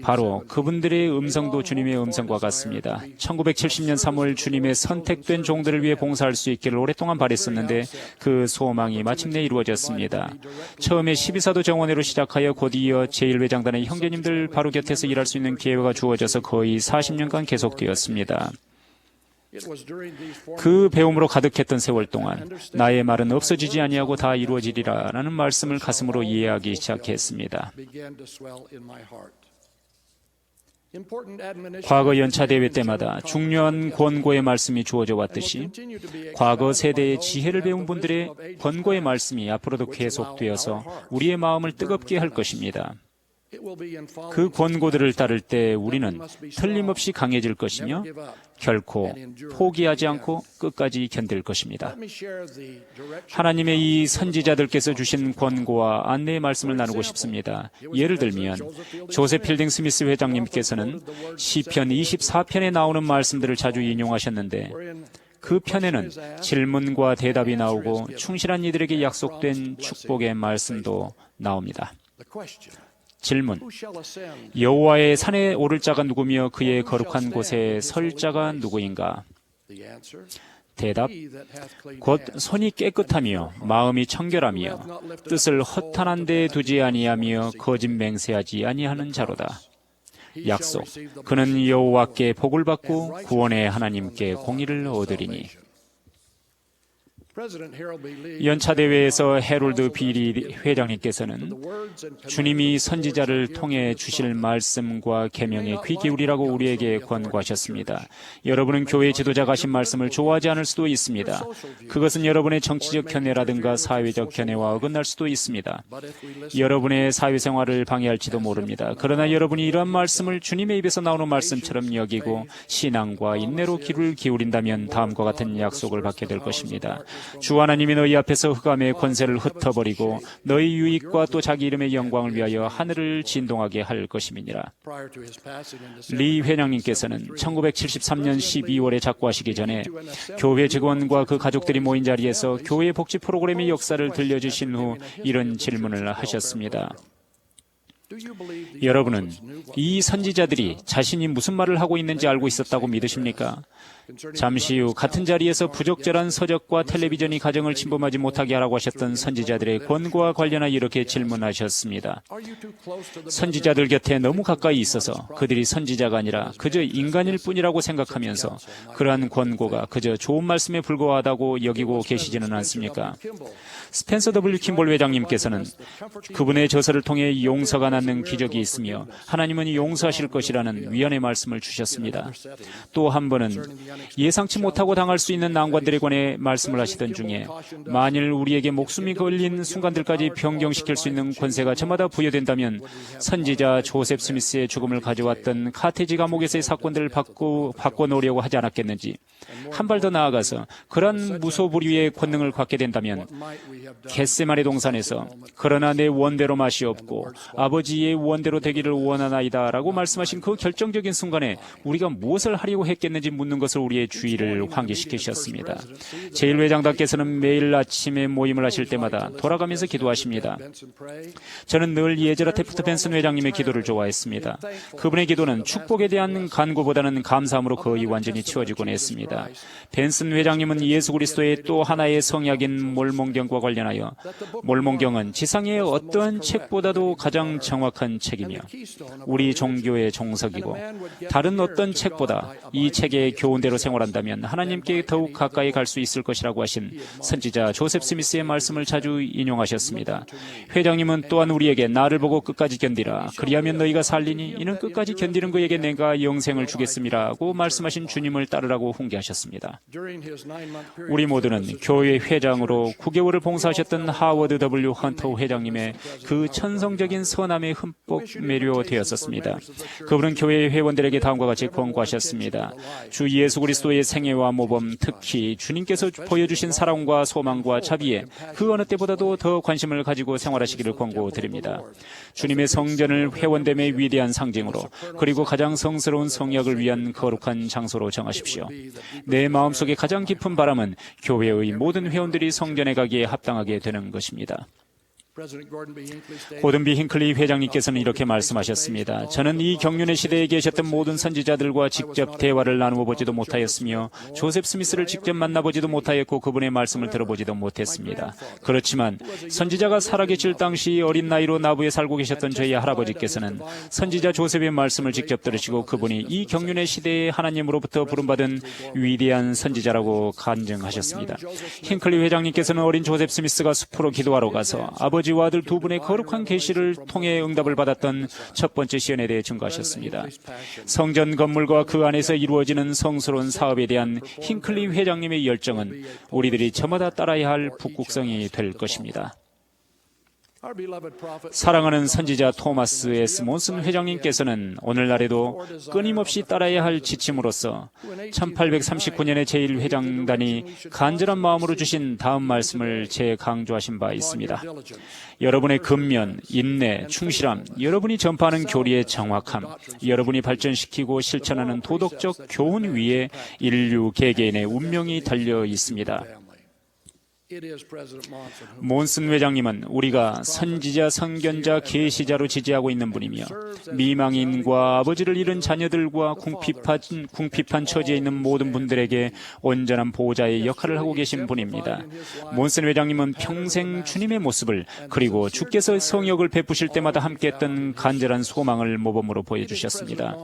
바로 그분들의 음성도 주님의 음성과 같습니다. 1970년 3월 주님의 선택된 종들을 위해 봉사할 수 있기를 오랫동안 바랬었는데 그 소망이 마침내 이루어졌습니다. 처음에 12사도 정원회로 시작하여 곧 이어 제1회장단의 형제님들 바로 곁에서 일할 수 있는 기회가 주어져서 거의 40년간 계속되었습니다. 그 배움으로 가득했던 세월 동안 나의 말은 없어지지 아니하고 다 이루어지리라라는 말씀을 가슴으로 이해하기 시작했습니다. 과거 연차 대회 때마다 중요한 권고의 말씀이 주어져 왔듯이 과거 세대의 지혜를 배운 분들의 권고의 말씀이 앞으로도 계속되어서 우리의 마음을 뜨겁게 할 것입니다. 그 권고들을 따를 때 우리는 틀림없이 강해질 것이며 결코 포기하지 않고 끝까지 견딜 것입니다. 하나님의 이 선지자들께서 주신 권고와 안내의 말씀을 나누고 싶습니다. 예를 들면 조셉 필딩 스미스 회장님께서는 시편 24편에 나오는 말씀들을 자주 인용하셨는데 그 편에는 질문과 대답이 나오고 충실한 이들에게 약속된 축복의 말씀도 나옵니다. 질문. 여호와의 산에 오를 자가 누구며 그의 거룩한 곳에 설 자가 누구인가? 대답. 곧 손이 깨끗하며 마음이 청결하며 뜻을 허탄한 데에 두지 아니하며 거짓 맹세하지 아니하는 자로다. 약속. 그는 여호와께 복을 받고 구원의 하나님께 공의를 얻으리니. 연차 대회에서 해롤드 비리 회장님께서는 주님이 선지자를 통해 주실 말씀과 계명에 귀 기울이라고 우리에게 권고하셨습니다. 여러분은 교회 지도자가 하신 말씀을 좋아하지 않을 수도 있습니다. 그것은 여러분의 정치적 견해라든가 사회적 견해와 어긋날 수도 있습니다. 여러분의 사회생활을 방해할지도 모릅니다. 그러나 여러분이 이러한 말씀을 주님의 입에서 나오는 말씀처럼 여기고 신앙과 인내로 귀를 기울인다면 다음과 같은 약속을 받게 될 것입니다. 주 하나님이 너희 앞에서 흑암의 권세를 흩어버리고 너희 유익과 또 자기 이름의 영광을 위하여 하늘을 진동하게 할 것임이니라. 리 회장님께서는 1973년 12월에 작고하시기 전에 교회 직원과 그 가족들이 모인 자리에서 교회 복지 프로그램의 역사를 들려주신 후 이런 질문을 하셨습니다. 여러분은 이 선지자들이 자신이 무슨 말을 하고 있는지 알고 있었다고 믿으십니까? 잠시 후 같은 자리에서 부적절한 서적과 텔레비전이 가정을 침범하지 못하게 하라고 하셨던 선지자들의 권고와 관련하여 이렇게 질문하셨습니다. 선지자들 곁에 너무 가까이 있어서 그들이 선지자가 아니라 그저 인간일 뿐이라고 생각하면서 그러한 권고가 그저 좋은 말씀에 불과하다고 여기고 계시지는 않습니까? 스펜서 W. 킴볼 회장님께서는 그분의 저서를 통해 용서가 낳는 기적이 있으며 하나님은 용서하실 것이라는 위안의 말씀을 주셨습니다. 또 한 번은 예상치 못하고 당할 수 있는 난관들에 관해 말씀을 하시던 중에 만일 우리에게 목숨이 걸린 순간들까지 변경시킬 수 있는 권세가 저마다 부여된다면 선지자 조셉 스미스의 죽음을 가져왔던 카테지 감옥에서의 사건들을 바꿔놓으려고 하지 않았겠는지, 한 발 더 나아가서 그런 무소불위의 권능을 갖게 된다면 겟세마네 동산에서 그러나 내 원대로 맛이 없고 아버지의 원대로 되기를 원하나이다 라고 말씀하신 그 결정적인 순간에 우리가 무엇을 하려고 했겠는지 묻는 것을 우리의 주의를 환기시키셨습니다. 제1회장답께서는 매일 아침에 모임을 하실 때마다 돌아가면서 기도하십니다. 저는 늘 예제라 테프트 벤슨 회장님의 기도를 좋아했습니다. 그분의 기도는 축복에 대한 간구보다는 감사함으로 거의 완전히 치워지곤 했습니다. 벤슨 회장님은 예수 그리스도의 또 하나의 성약인 몰몬경과 관련하여 몰몬경은 지상의 어떠한 책보다도 가장 정확한 책이며 우리 종교의 종석이고 다른 어떤 책보다 이 책의 교훈대로 생활한다면 하나님께 더욱 가까이 갈 수 있을 것이라고 하신 선지자 조셉 스미스의 말씀을 자주 인용하셨습니다. 회장님은 또한 우리에게 나를 보고 끝까지 견디라. 그리하면 너희가 살리니 이는 끝까지 견디는 그에게 내가 영생을 주겠음이라고 말씀하신 주님을 따르라고 훈계하셨습니다. 우리 모두는 교회 회장으로 9개월을 봉사하셨던 하워드 W. 헌터 회장님의 그 천성적인 선함에 흠뻑 매료되었었습니다. 그분은 교회 회원들에게 다음과 같이 권고하셨습니다. 주 예수 그리스도의 생애와 모범, 특히 주님께서 보여주신 사랑과 소망과 자비에 그 어느 때보다도 더 관심을 가지고 생활하시기를 권고드립니다. 주님의 성전을 회원됨의 위대한 상징으로 그리고 가장 성스러운 성약을 위한 거룩한 장소로 정하십시오. 내 마음속에 가장 깊은 바람은 교회의 모든 회원들이 성전에 가기에 합당하게 되는 것입니다. 고든 B. 힌클리 회장님께서는 이렇게 말씀하셨습니다. 저는 이 경륜의 시대에 계셨던 모든 선지자들과 직접 대화를 나누어 보지도 못하였으며 조셉 스미스를 직접 만나보지도 못하였고 그분의 말씀을 들어보지도 못했습니다. 그렇지만 선지자가 살아계실 당시 어린 나이로 나부에 살고 계셨던 저희 할아버지께서는 선지자 조셉의 말씀을 직접 들으시고 그분이 이 경륜의 시대에 하나님으로부터 부름받은 위대한 선지자라고 간증하셨습니다. 힌클리 회장님께서는 어린 조셉 스미스가 숲으로 기도하러 가서 아버지와 아들 두 분의 거룩한 계시를 통해 응답을 받았던 첫 번째 시연에 대해 증거하셨습니다. 성전 건물과 그 안에서 이루어지는 성스러운 사업에 대한 힌클리 회장님의 열정은 우리들이 저마다 따라야 할 북극성이 될 것입니다. 사랑하는 선지자 토마스 S. 몬슨 회장님께서는 오늘날에도 끊임없이 따라야 할 지침으로서 1839년에 제1회장단이 간절한 마음으로 주신 다음 말씀을 재강조하신 바 있습니다. 여러분의 근면, 인내, 충실함, 여러분이 전파하는 교리의 정확함, 여러분이 발전시키고 실천하는 도덕적 교훈 위에 인류 개개인의 운명이 달려 있습니다. 몬슨 회장님은 우리가 선지자, 선견자, 계시자로 지지하고 있는 분이며 미망인과 아버지를 잃은 자녀들과 궁핍한 처지에 있는 모든 분들에게 온전한 보호자의 역할을 하고 계신 분입니다. 몬슨 회장님은 평생 주님의 모습을 그리고 주께서 성역을 베푸실 때마다 함께했던 간절한 소망을 모범으로 보여주셨습니다.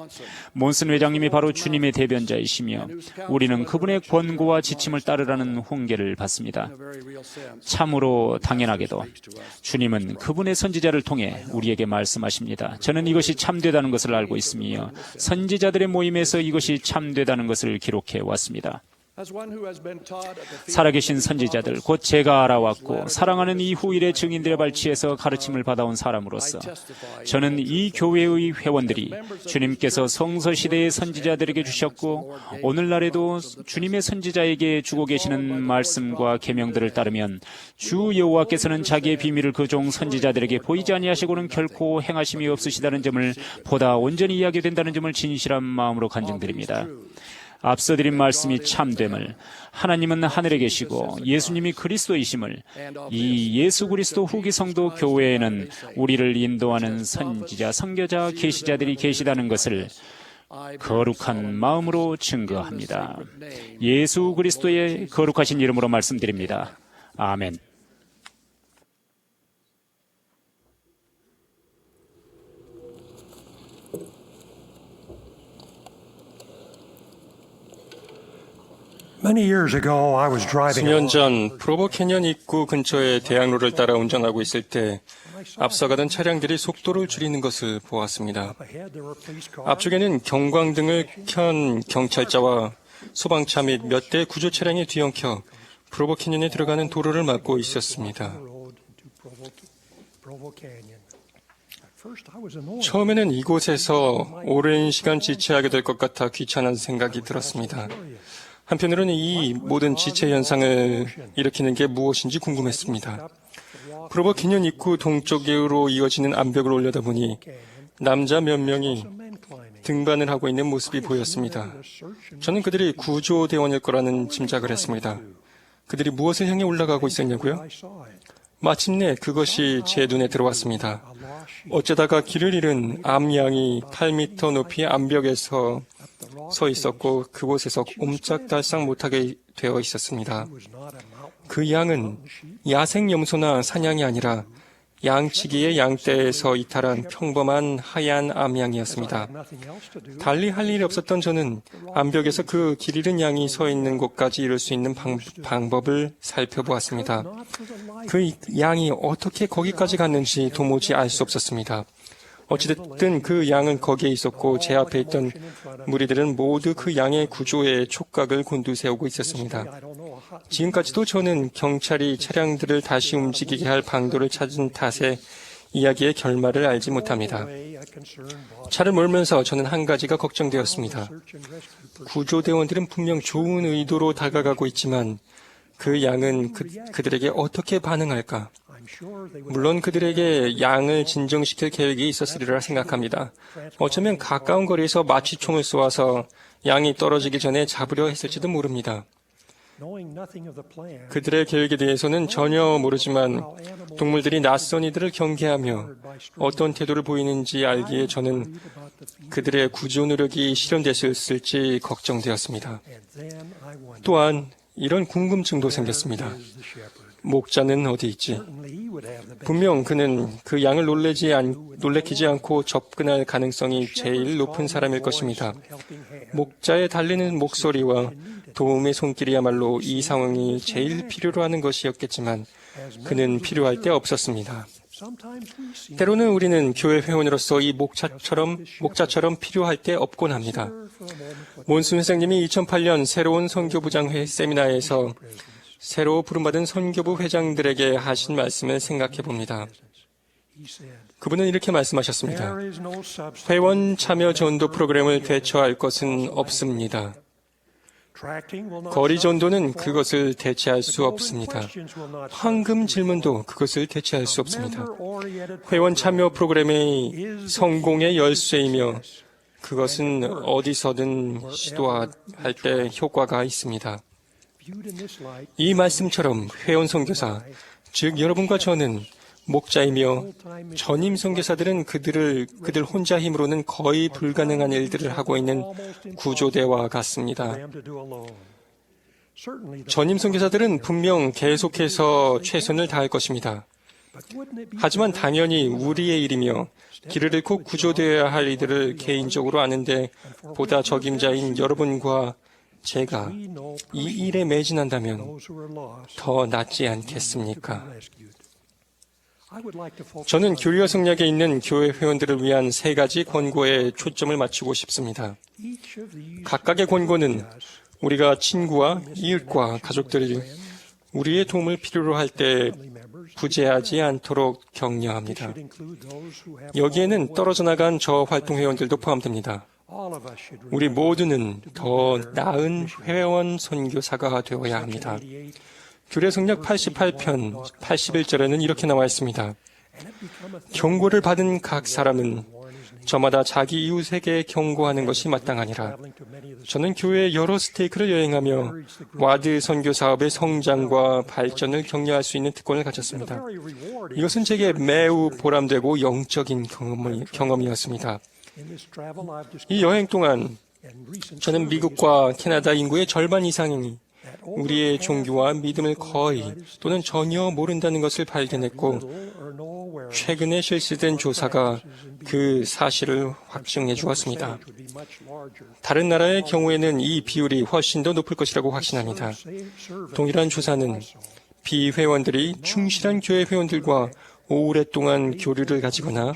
몬슨 회장님이 바로 주님의 대변자이시며 우리는 그분의 권고와 지침을 따르라는 훈계를 받습니다. 참으로 당연하게도 주님은 그분의 선지자를 통해 우리에게 말씀하십니다. 저는 이것이 참되다는 것을 알고 있으며 선지자들의 모임에서 이것이 참되다는 것을 기록해 왔습니다. 살아계신 선지자들, 곧 제가 알아왔고 사랑하는 이 후일의 증인들의 발치에서 가르침을 받아온 사람으로서 저는 이 교회의 회원들이 주님께서 성서시대의 선지자들에게 주셨고 오늘날에도 주님의 선지자에게 주고 계시는 말씀과 계명들을 따르면 주 여호와께서는 자기의 비밀을 그 종 선지자들에게 보이지 아니하시고는 결코 행하심이 없으시다는 점을 보다 온전히 이해하게 된다는 점을 진실한 마음으로 간증드립니다. 앞서 드린 말씀이 참됨을, 하나님은 하늘에 계시고 예수님이 그리스도이심을, 이 예수 그리스도 후기 성도 교회에는 우리를 인도하는 선지자, 선교자, 계시자들이 계시다는 것을 거룩한 마음으로 증거합니다. 예수 그리스도의 거룩하신 이름으로 말씀드립니다. 아멘. 수년 전 프로보 캐년 입구 근처의 대학로를 따라 운전하고 있을 때 앞서가던 차량들이 속도를 줄이는 것을 보았습니다. 앞쪽에는 경광등을 켠 경찰차와 소방차 및 몇 대의 구조 차량이 뒤엉켜 프로보 캐년에 들어가는 도로를 막고 있었습니다. 처음에는 이곳에서 오랜 시간 지체하게 될 것 같아 귀찮은 생각이 들었습니다. 한편으로는 이 모든 지체 현상을 일으키는 게 무엇인지 궁금했습니다. 프로보 캐년 입구 동쪽으로 이어지는 암벽을 올려다보니 남자 몇 명이 등반을 하고 있는 모습이 보였습니다. 저는 그들이 구조대원일 거라는 짐작을 했습니다. 그들이 무엇을 향해 올라가고 있었냐고요? 마침내 그것이 제 눈에 들어왔습니다. 어쩌다가 길을 잃은 암양이 8m 높이의 암벽에서 서 있었고 그곳에서 옴짝달싹 못하게 되어 있었습니다. 그 양은 야생염소나 사냥이 아니라 양치기의 양떼에서 이탈한 평범한 하얀 암양이었습니다. 달리 할 일이 없었던 저는 암벽에서 그 길 잃은 양이 서 있는 곳까지 이룰 수 있는 방법을 살펴보았습니다. 그 양이 어떻게 거기까지 갔는지 도무지 알 수 없었습니다. 어찌됐든 그 양은 거기에 있었고 제 앞에 있던 무리들은 모두 그 양의 구조에 촉각을 곤두세우고 있었습니다. 지금까지도 저는 경찰이 차량들을 다시 움직이게 할 방도를 찾은 탓에 이야기의 결말을 알지 못합니다. 차를 몰면서 저는 한 가지가 걱정되었습니다. 구조대원들은 분명 좋은 의도로 다가가고 있지만 그 양은 그들에게 어떻게 반응할까? 물론 그들에게 양을 진정시킬 계획이 있었으리라 생각합니다. 어쩌면 가까운 거리에서 마취총을 쏘아서 양이 떨어지기 전에 잡으려 했을지도 모릅니다. 그들의 계획에 대해서는 전혀 모르지만 동물들이 낯선 이들을 경계하며 어떤 태도를 보이는지 알기에 저는 그들의 구조 노력이 실현됐을지 걱정되었습니다. 또한 이런 궁금증도 생겼습니다. 목자는 어디 있지? 분명 그는 그 양을 놀래키지 않고 접근할 가능성이 제일 높은 사람일 것입니다. 목자의 달리는 목소리와 도움의 손길이야말로 이 상황이 제일 필요로 하는 것이었겠지만 그는 필요할 때 없었습니다. 때로는 우리는 교회 회원으로서 이 목자처럼 필요할 때 없곤 합니다. 몬슨 회장님이 2008년 새로운 선교부장 세미나에서 새로 부름받은 선교부 회장들에게 하신 말씀을 생각해 봅니다. 그분은 이렇게 말씀하셨습니다. 회원 참여 전도 프로그램을 대처할 것은 없습니다. 거리 전도는 그것을 대체할 수 없습니다. 황금 질문도 그것을 대체할 수 없습니다. 회원 참여 프로그램의 성공의 열쇠이며 그것은 어디서든 시도할 때 효과가 있습니다. 이 말씀처럼 회원 선교사, 즉 여러분과 저는 목자이며 전임 선교사들은 그들 혼자 힘으로는 거의 불가능한 일들을 하고 있는 구조대와 같습니다. 전임 선교사들은 분명 계속해서 최선을 다할 것입니다. 하지만 당연히 우리의 일이며 길을 잃고 구조되어야 할 이들을 개인적으로 아는데 보다 적임자인 여러분과 제가 이 일에 매진한다면 더 낫지 않겠습니까? 저는 교리와 성략에 있는 교회 회원들을 위한 3가지 권고에 초점을 맞추고 싶습니다. 각각의 권고는 우리가 친구와 이웃과 가족들이 우리의 도움을 필요로 할 때 부재하지 않도록 격려합니다. 여기에는 떨어져 나간 저 활동회원들도 포함됩니다. 우리 모두는 더 나은 회원 선교사가 되어야 합니다. 규례성역 88편 81절에는 이렇게 나와 있습니다. 경고를 받은 각 사람은 저마다 자기 이웃에게 경고하는 것이 마땅하니라. 저는 교회의 여러 스테이크를 여행하며 와드 선교 사업의 성장과 발전을 격려할 수 있는 특권을 가졌습니다. 이것은 제게 매우 보람되고 영적인 경험이었습니다. 이 여행 동안 저는 미국과 캐나다 인구의 절반 이상이 우리의 종교와 믿음을 거의 또는 전혀 모른다는 것을 발견했고, 최근에 실시된 조사가 그 사실을 확증해 주었습니다. 다른 나라의 경우에는 이 비율이 훨씬 더 높을 것이라고 확신합니다. 동일한 조사는 비회원들이 충실한 교회 회원들과 오랫동안 교류를 가지거나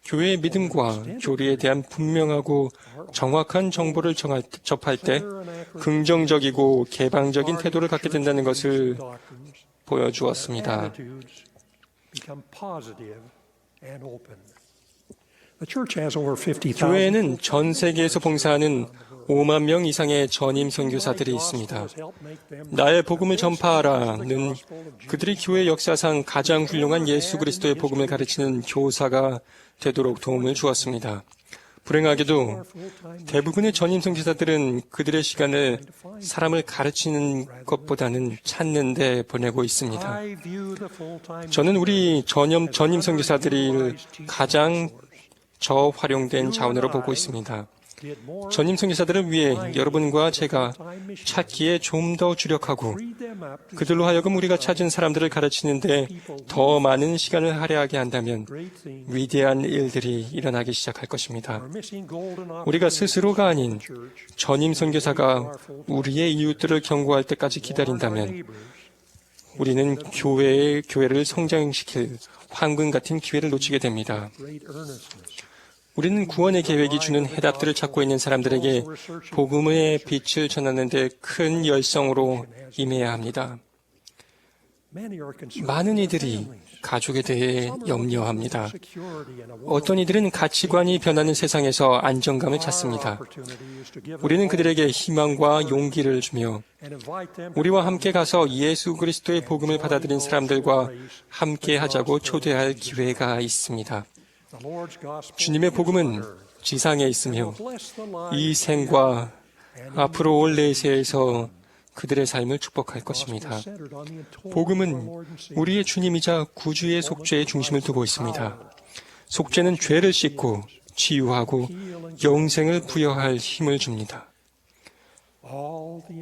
교회의 믿음과 교리에 대한 분명하고 정확한 정보를 접할 때 긍정적이고 개방적인 태도를 갖게 된다는 것을 보여주었습니다. 교회에는 전 세계에서 봉사하는 5만 명 이상의 전임 선교사들이 있습니다. 나의 복음을 전파하라는 그들이 교회 역사상 가장 훌륭한 예수 그리스도의 복음을 가르치는 교사가 되도록 도움을 주었습니다. 불행하게도 대부분의 전임 선교사들은 그들의 시간을 사람을 가르치는 것보다는 찾는 데 보내고 있습니다. 저는 우리 전임 선교사들이 가장 저활용된 자원으로 보고 있습니다. 전임 선교사들을 위해 여러분과 제가 찾기에 좀 더 주력하고 그들로 하여금 우리가 찾은 사람들을 가르치는데 더 많은 시간을 할애하게 한다면 위대한 일들이 일어나기 시작할 것입니다. 우리가 스스로가 아닌 전임 선교사가 우리의 이웃들을 경고할 때까지 기다린다면 우리는 교회를 성장시킬 황금 같은 기회를 놓치게 됩니다. 우리는 구원의 계획이 주는 해답들을 찾고 있는 사람들에게 복음의 빛을 전하는 데 큰 열성으로 임해야 합니다. 많은 이들이 가족에 대해 염려합니다. 어떤 이들은 가치관이 변하는 세상에서 안정감을 찾습니다. 우리는 그들에게 희망과 용기를 주며 우리와 함께 가서 예수 그리스도의 복음을 받아들인 사람들과 함께 하자고 초대할 기회가 있습니다. 주님의 복음은 지상에 있으며 이 생과 앞으로 올 내세에서 그들의 삶을 축복할 것입니다. 복음은 우리의 주님이자 구주의 속죄의 중심을 두고 있습니다. 속죄는 죄를 씻고 치유하고 영생을 부여할 힘을 줍니다.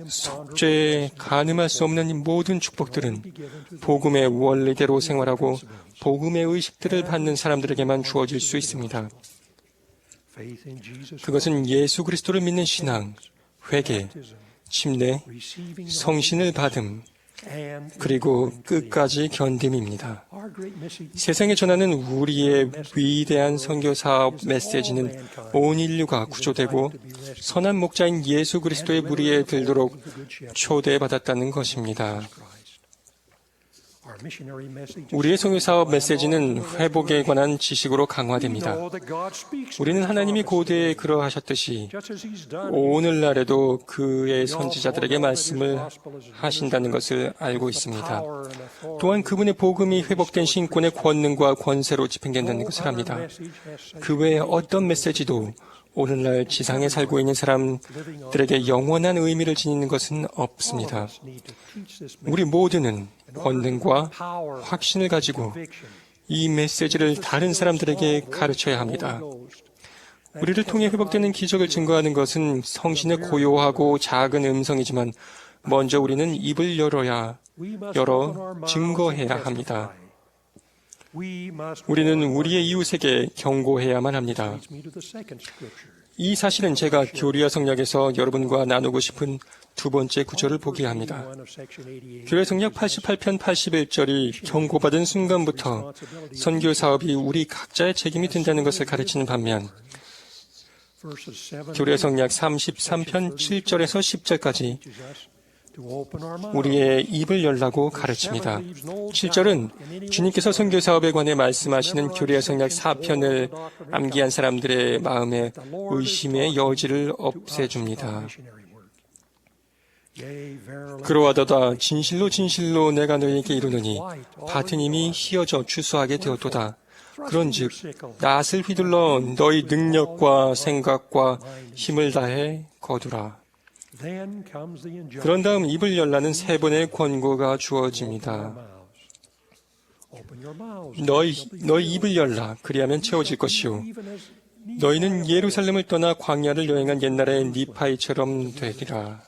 속죄에 가늠할 수 없는 모든 축복들은 복음의 원리대로 생활하고 복음의 의식들을 받는 사람들에게만 주어질 수 있습니다. 그것은 예수 그리스도를 믿는 신앙, 회개, 침례, 성신을 받음, 그리고 끝까지 견딤입니다. 세상에 전하는 우리의 위대한 선교 사업 메시지는 온 인류가 구조되고 선한 목자인 예수 그리스도의 무리에 들도록 초대받았다는 것입니다. 우리의 선교 사업 메시지는 회복에 관한 지식으로 강화됩니다. 우리는 하나님이 고대에 그러하셨듯이 오늘날에도 그의 선지자들에게 말씀을 하신다는 것을 알고 있습니다. 또한 그분의 복음이 회복된 신권의 권능과 권세로 집행된다는 것을 압니다. 그 외에 어떤 메시지도 오늘날 지상에 살고 있는 사람들에게 영원한 의미를 지니는 것은 없습니다. 우리 모두는 권능과 확신을 가지고 이 메시지를 다른 사람들에게 가르쳐야 합니다. 우리를 통해 회복되는 기적을 증거하는 것은 성신의 고요하고 작은 음성이지만 먼저 우리는 입을 열어 증거해야 합니다. 우리는 우리의 이웃에게 경고해야만 합니다. 이 사실은 제가 교리와 성역에서 여러분과 나누고 싶은 두 번째 구절을 보게 합니다. 교회 성역 88편 81절이 경고받은 순간부터 선교 사업이 우리 각자의 책임이 된다는 것을 가르치는 반면 교례 성약 33편 7절에서 10절까지 우리의 입을 열라고 가르칩니다. 7절은 주님께서 선교 사업에 관해 말씀하시는 교례 성약 4편을 암기한 사람들의 마음에 의심의 여지를 없애줍니다. 그러하도다 진실로 진실로 내가 너희에게 이르노니 밭은 이미 희어져 추수하게 되었도다. 그런즉 낫을 휘둘러 너희 능력과 생각과 힘을 다해 거두라. 그런 다음 입을 열라는 세 번의 권고가 주어집니다. 너희 입을 열라. 그리하면 채워질 것이요. 너희는 예루살렘을 떠나 광야를 여행한 옛날의 니파이처럼 되리라.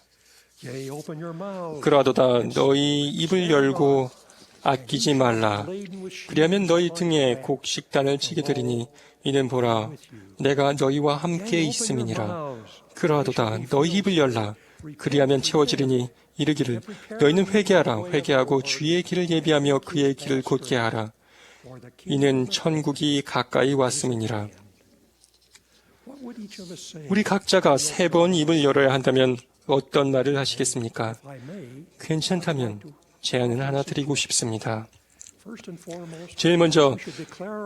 그러하도다 너희 입을 열고 아끼지 말라. 그리하면 너희 등에 곡식단을 치게 되리니 이는 보라 내가 너희와 함께 있음이니라. 그러하도다 너희 입을 열라. 그리하면 채워지리니 이르기를 너희는 회개하라. 회개하고 주의 길을 예비하며 그의 길을 곧게 하라. 이는 천국이 가까이 왔음이니라. 우리 각자가 3번 입을 열어야 한다면 어떤 말을 하시겠습니까? 괜찮다면 제안을 하나 드리고 싶습니다. 제일 먼저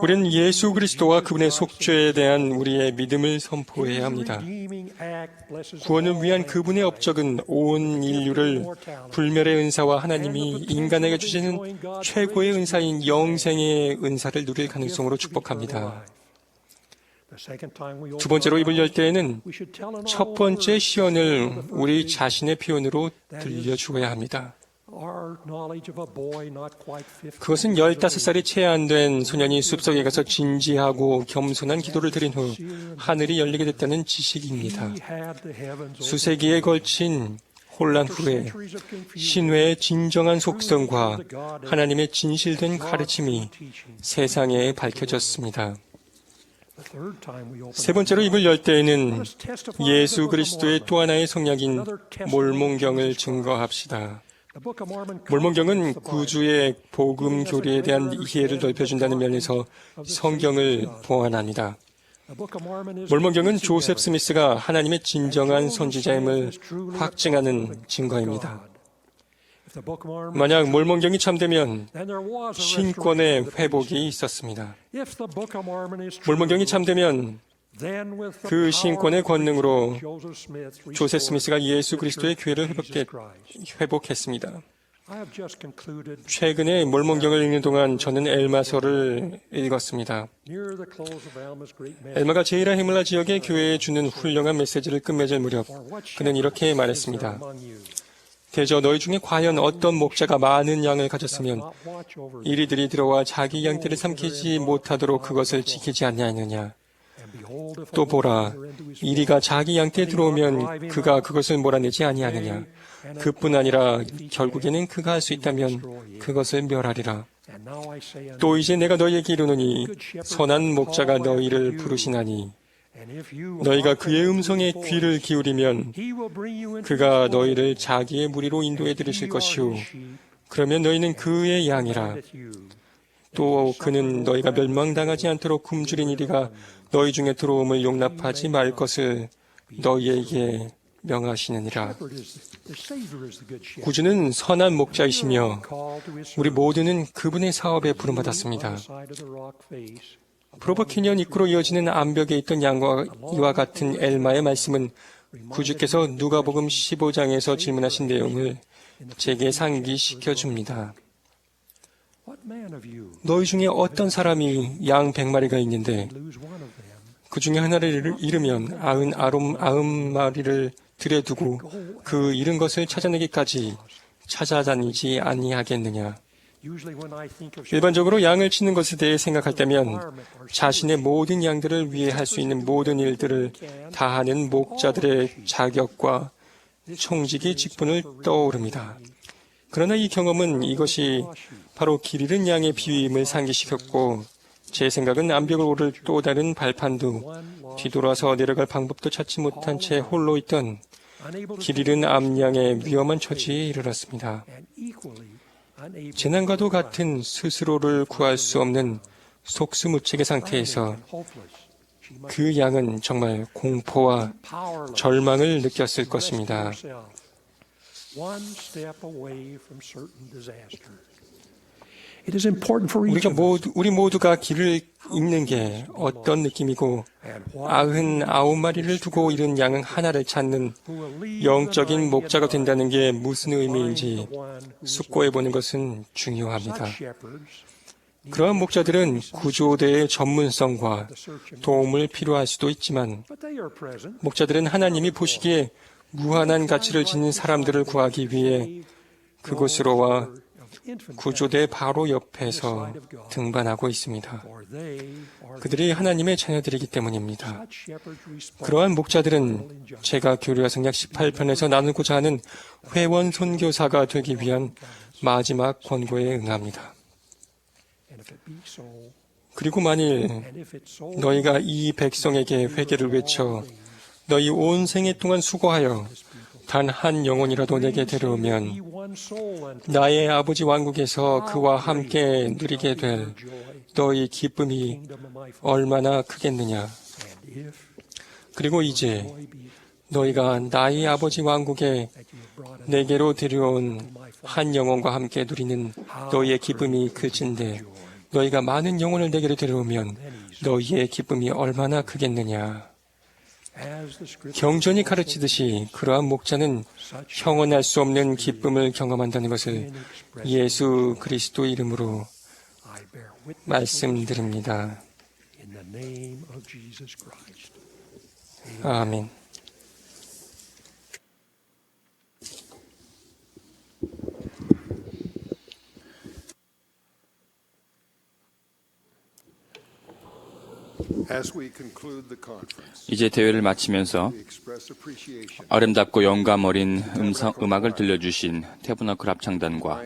우리는 예수 그리스도와 그분의 속죄에 대한 우리의 믿음을 선포해야 합니다. 구원을 위한 그분의 업적은 온 인류를 불멸의 은사와 하나님이 인간에게 주시는 최고의 은사인 영생의 은사를 누릴 가능성으로 축복합니다. 두 번째로 입을 열 때에는 첫 번째 시연을 우리 자신의 표현으로 들려주어야 합니다. 그것은 15살이 채 안 된 소년이 숲속에 가서 진지하고 겸손한 기도를 드린 후 하늘이 열리게 됐다는 지식입니다. 수세기에 걸친 혼란 후에 신뢰의 진정한 속성과 하나님의 진실된 가르침이 세상에 밝혀졌습니다. 세 번째로 입을 열 때에는 예수 그리스도의 또 하나의 성약인 몰몬경을 증거합시다. 몰몬경은 구주의 복음 교리에 대한 이해를 넓혀준다는 면에서 성경을 보완합니다. 몰몬경은 조셉 스미스가 하나님의 진정한 선지자임을 확증하는 증거입니다. 만약 몰몬경이 참되면 신권의 회복이 있었습니다. 몰몬경이 참되면 그 신권의 권능으로 조셉 스미스가 예수 그리스도의 교회를 회복했습니다. 최근에 몰몬경을 읽는 동안 저는 엘마서를 읽었습니다. 엘마가 제이라 헤물라 지역의 교회에 주는 훌륭한 메시지를 끝맺을 무렵 그는 이렇게 말했습니다. 대저 너희 중에 과연 어떤 목자가 많은 양을 가졌으면 이리들이 들어와 자기 양떼를 삼키지 못하도록 그것을 지키지 아니하느냐. 또 보라, 이리가 자기 양떼에 들어오면 그가 그것을 몰아내지 아니하느냐. 그뿐 아니라 결국에는 그가 할 수 있다면 그것을 멸하리라. 또 이제 내가 너희에게 이르노니 선한 목자가 너희를 부르시나니 너희가 그의 음성에 귀를 기울이면 그가 너희를 자기의 무리로 인도해 들으실 것이요. 그러면 너희는 그의 양이라. 또 그는 너희가 멸망당하지 않도록 굶주린 이리가 너희 중에 들어옴을 용납하지 말 것을 너희에게 명하시느니라. 구주는 선한 목자이시며 우리 모두는 그분의 사업에 부름받았습니다. 프로버 캐니언 입구로 이어지는 암벽에 있던 양과 이와 같은 엘마의 말씀은 구주께서 누가복음 15장에서 질문하신 내용을 제게 상기시켜 줍니다. 너희 중에 어떤 사람이 양 100마리가 있는데 그 중에 하나를 잃으면 99마리를 들여두고 그 잃은 것을 찾아내기까지 찾아다니지 아니하겠느냐. 일반적으로 양을 치는 것에 대해 생각할 때면 자신의 모든 양들을 위해 할 수 있는 모든 일들을 다하는 목자들의 자격과 총직의 직분을 떠오릅니다. 그러나 이 경험은 이것이 바로 길 잃은 양의 비유임을 상기시켰고 제 생각은 암벽을 오를 또 다른 발판도 뒤돌아서 내려갈 방법도 찾지 못한 채 홀로 있던 길 잃은 암양의 위험한 처지에 이르렀습니다. 재난과도 같은 스스로를 구할 수 없는 속수무책의 상태에서 그 양은 정말 공포와 절망을 느꼈을 것입니다. 우리 모두가 길을 잃는 게 어떤 느낌이고 99마리를 두고 잃은 양 하나를 찾는 영적인 목자가 된다는 게 무슨 의미인지 숙고해 보는 것은 중요합니다. 그러한 목자들은 구조대의 전문성과 도움을 필요할 수도 있지만 목자들은 하나님이 보시기에 무한한 가치를 지닌 사람들을 구하기 위해 그곳으로 와 구조대 바로 옆에서 등반하고 있습니다. 그들이 하나님의 자녀들이기 때문입니다. 그러한 목자들은 제가 교류와 성약 18편에서 나누고자 하는 회원 선교사가 되기 위한 마지막 권고에 응합니다. 그리고 만일 너희가 이 백성에게 회개를 외쳐 너희 온 생애 동안 수고하여 단 한 영혼이라도 내게 데려오면 나의 아버지 왕국에서 그와 함께 누리게 될 너희 기쁨이 얼마나 크겠느냐. 그리고 이제 너희가 나의 아버지 왕국에 내게로 데려온 한 영혼과 함께 누리는 너희의 기쁨이 크진데 너희가 많은 영혼을 내게로 데려오면 너희의 기쁨이 얼마나 크겠느냐. 경전이 가르치듯이 그러한 목자는 형언할 수 없는 기쁨을 경험한다는 것을 예수 그리스도 이름으로 말씀드립니다. 아멘. 이제 대회를 마치면서 아름답고 영감 어린 음악을 들려주신 태브너클 합창단과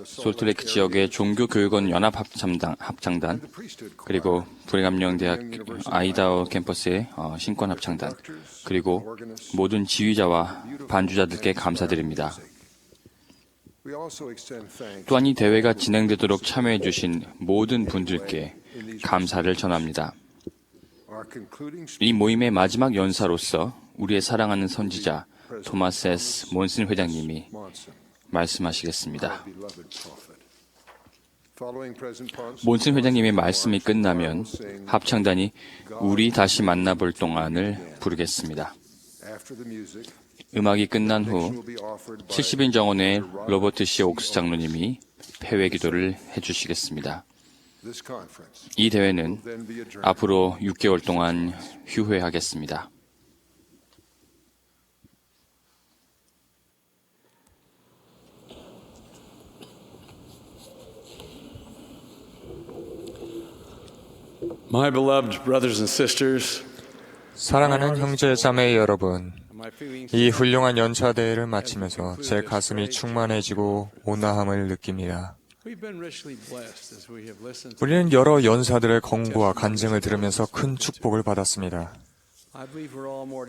솔트레이크 지역의 종교교육원 연합합창단 그리고 브리감영 대학 아이다호 캠퍼스의 신권 합창단 그리고 모든 지휘자와 반주자들께 감사드립니다. 또한 이 대회가 진행되도록 참여해 주신 모든 분들께 감사를 전합니다. 이 모임의 마지막 연사로서 우리의 사랑하는 선지자 토마스 S. 몬슨 회장님이 말씀하시겠습니다. 몬슨 회장님의 말씀이 끝나면 합창단이 우리 다시 만나볼 동안을 부르겠습니다. 음악이 끝난 후 70인 정원의 로버트 C. 옥스 장로님이 폐회 기도를 해주시겠습니다. 이 대회는 앞으로 6개월 동안 휴회하겠습니다. My beloved brothers and sisters, 사랑하는 형제 자매 여러분, 이 훌륭한 연차 대회를 마치면서 제 가슴이 충만해지고 온화함을 느낍니다. 우리는 여러 연사들의 권고와 간증을 들으면서 큰 축복을 받았습니다.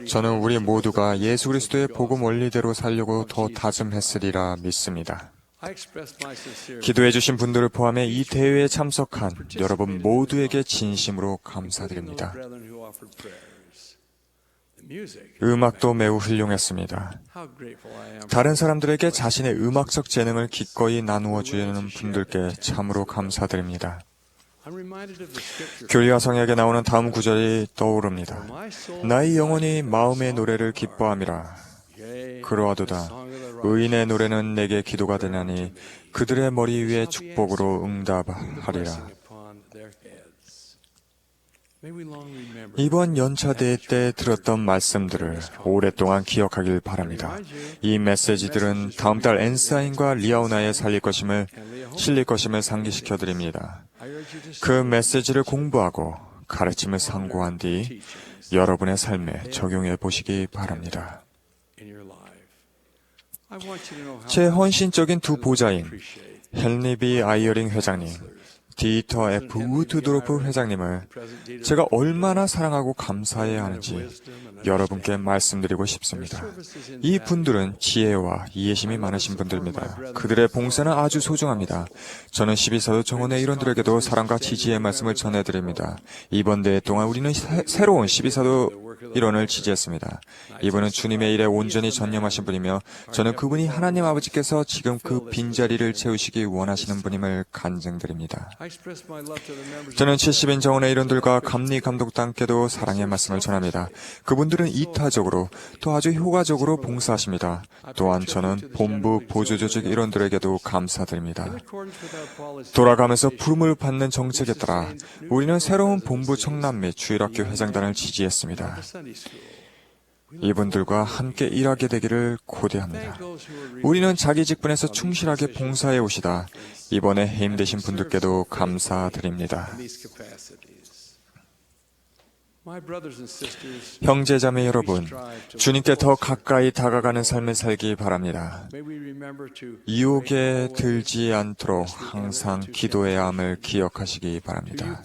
저는 우리 모두가 예수 그리스도의 복음 원리대로 살려고 더 다짐했으리라 믿습니다. 기도해 주신 분들을 포함해 이 대회에 참석한 여러분 모두에게 진심으로 감사드립니다. 음악도 매우 훌륭했습니다. 다른 사람들에게 자신의 음악적 재능을 기꺼이 나누어 주는 분들께 참으로 감사드립니다. 교리와 성역에 나오는 다음 구절이 떠오릅니다. 나의 영혼이 마음의 노래를 기뻐함이라. 그러하도다. 의인의 노래는 내게 기도가 되나니 그들의 머리 위에 축복으로 응답하리라. 이번 연차대회 때 들었던 말씀들을 오랫동안 기억하길 바랍니다. 이 메시지들은 다음 달 엔사인과 리아우나에 실릴 것임을 상기시켜 드립니다. 그 메시지를 공부하고 가르침을 상고한 뒤 여러분의 삶에 적용해 보시기 바랍니다. 제 헌신적인 두 보좌인 헨리 B. 아이어링 회장님, 디터 F. 우트드로프 회장님을 제가 얼마나 사랑하고 감사해야 하는지 여러분께 말씀드리고 싶습니다. 이 분들은 지혜와 이해심이 많으신 분들입니다. 그들의 봉사는 아주 소중합니다. 저는 12사도 정원의 일원들에게도 사랑과 지지의 말씀을 전해드립니다. 이번 대회 동안 우리는 새로운 12사도 일원을 지지했습니다. 이분은 주님의 일에 온전히 전념하신 분이며 저는 그분이 하나님 아버지께서 지금 그 빈자리를 채우시기 원하시는 분임을 간증드립니다. 저는 70인 정원의 일원들과 감리 감독단께도 사랑의 말씀을 전합니다. 그분들은 이타적으로 또 아주 효과적으로 봉사하십니다. 또한 저는 본부 보조조직 일원들에게도 감사드립니다. 돌아가면서 부름을 받는 정책에 따라 우리는 새로운 본부 청남 및 주일학교 회장단을 지지했습니다. 이분들과 함께 일하게 되기를 고대합니다. 우리는 자기 직분에서 충실하게 봉사해 오시다 이번에 해임되신 분들께도 감사드립니다. 형제자매 여러분, 주님께 더 가까이 다가가는 삶을 살기 바랍니다. 유혹에 들지 않도록 항상 기도해야 함을 기억하시기 바랍니다.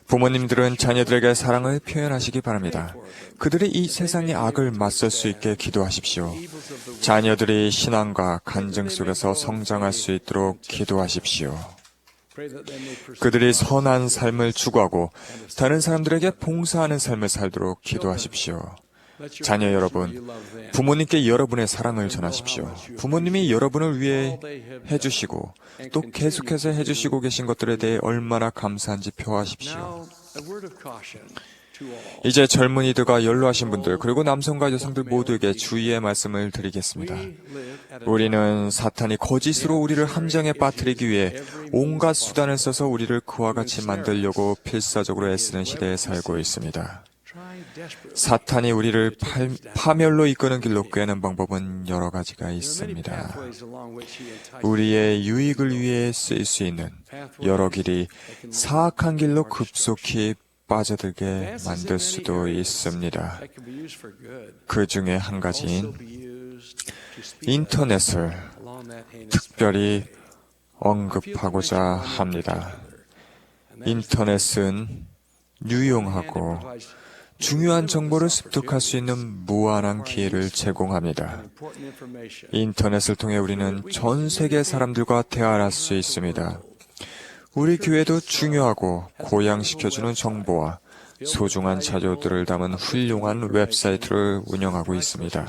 부모님들은 자녀들에게 사랑을 표현하시기 바랍니다. 그들이 이 세상의 악을 맞설 수 있게 기도하십시오. 자녀들이 신앙과 간증 속에서 성장할 수 있도록 기도하십시오. 그들이 선한 삶을 추구하고 다른 사람들에게 봉사하는 삶을 살도록 기도하십시오. 자녀 여러분, 부모님께 여러분의 사랑을 전하십시오. 부모님이 여러분을 위해 해주시고 또 계속해서 해주시고 계신 것들에 대해 얼마나 감사한지 표하십시오. 이제 젊은이들과 연로하신 분들 그리고 남성과 여성들 모두에게 주의의 말씀을 드리겠습니다. 우리는 사탄이 거짓으로 우리를 함정에 빠뜨리기 위해 온갖 수단을 써서 우리를 그와 같이 만들려고 필사적으로 애쓰는 시대에 살고 있습니다. 사탄이 우리를 파멸로 이끄는 길로 꿰는 방법은 여러 가지가 있습니다. 우리의 유익을 위해 쓰일 수 있는 여러 길이 사악한 길로 급속히 빠져들게 만들 수도 있습니다. 그 중에 한 가지인 인터넷을 특별히 언급하고자 합니다. 인터넷은 유용하고 중요한 정보를 습득할 수 있는 무한한 기회를 제공합니다. 인터넷을 통해 우리는 전 세계 사람들과 대화할 수 있습니다. 우리 교회도 중요하고 고양시켜주는 정보와 소중한 자료들을 담은 훌륭한 웹사이트를 운영하고 있습니다.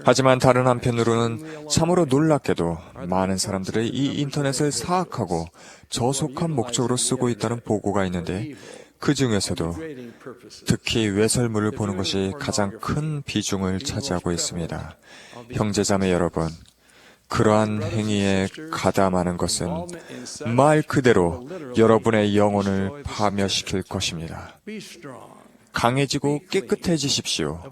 하지만 다른 한편으로는 참으로 놀랍게도 많은 사람들이 이 인터넷을 사악하고 저속한 목적으로 쓰고 있다는 보고가 있는데 그 중에서도 특히 외설물을 보는 것이 가장 큰 비중을 차지하고 있습니다. 형제자매 여러분, 그러한 행위에 가담하는 것은 말 그대로 여러분의 영혼을 파멸시킬 것입니다. 강해지고 깨끗해지십시오.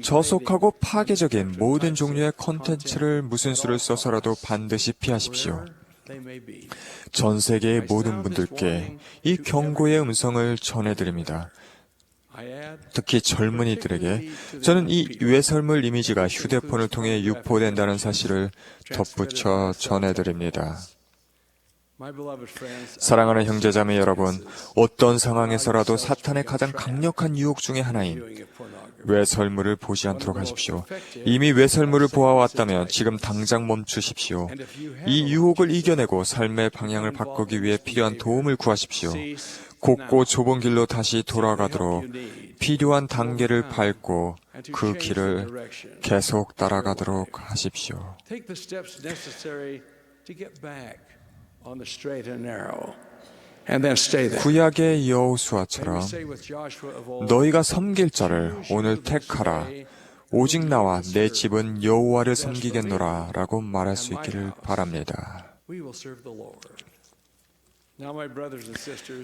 저속하고 파괴적인 모든 종류의 콘텐츠를 무슨 수를 써서라도 반드시 피하십시오. 전 세계의 모든 분들께 이 경고의 음성을 전해드립니다. 특히 젊은이들에게 저는 이 외설물 이미지가 휴대폰을 통해 유포된다는 사실을 덧붙여 전해드립니다. 사랑하는 형제자매 여러분, 어떤 상황에서라도 사탄의 가장 강력한 유혹 중의 하나인 외설물을 보지 않도록 하십시오. 이미 외설물을 보아왔다면 지금 당장 멈추십시오. 이 유혹을 이겨내고 삶의 방향을 바꾸기 위해 필요한 도움을 구하십시오. 곱고 좁은 길로 다시 돌아가도록 필요한 단계를 밟고 그 길을 계속 따라가도록 하십시오. 구약의 여호수아처럼 너희가 섬길 자를 오늘 택하라. 오직 나와 내 집은 여호와를 섬기겠노라 라고 말할 수 있기를 바랍니다.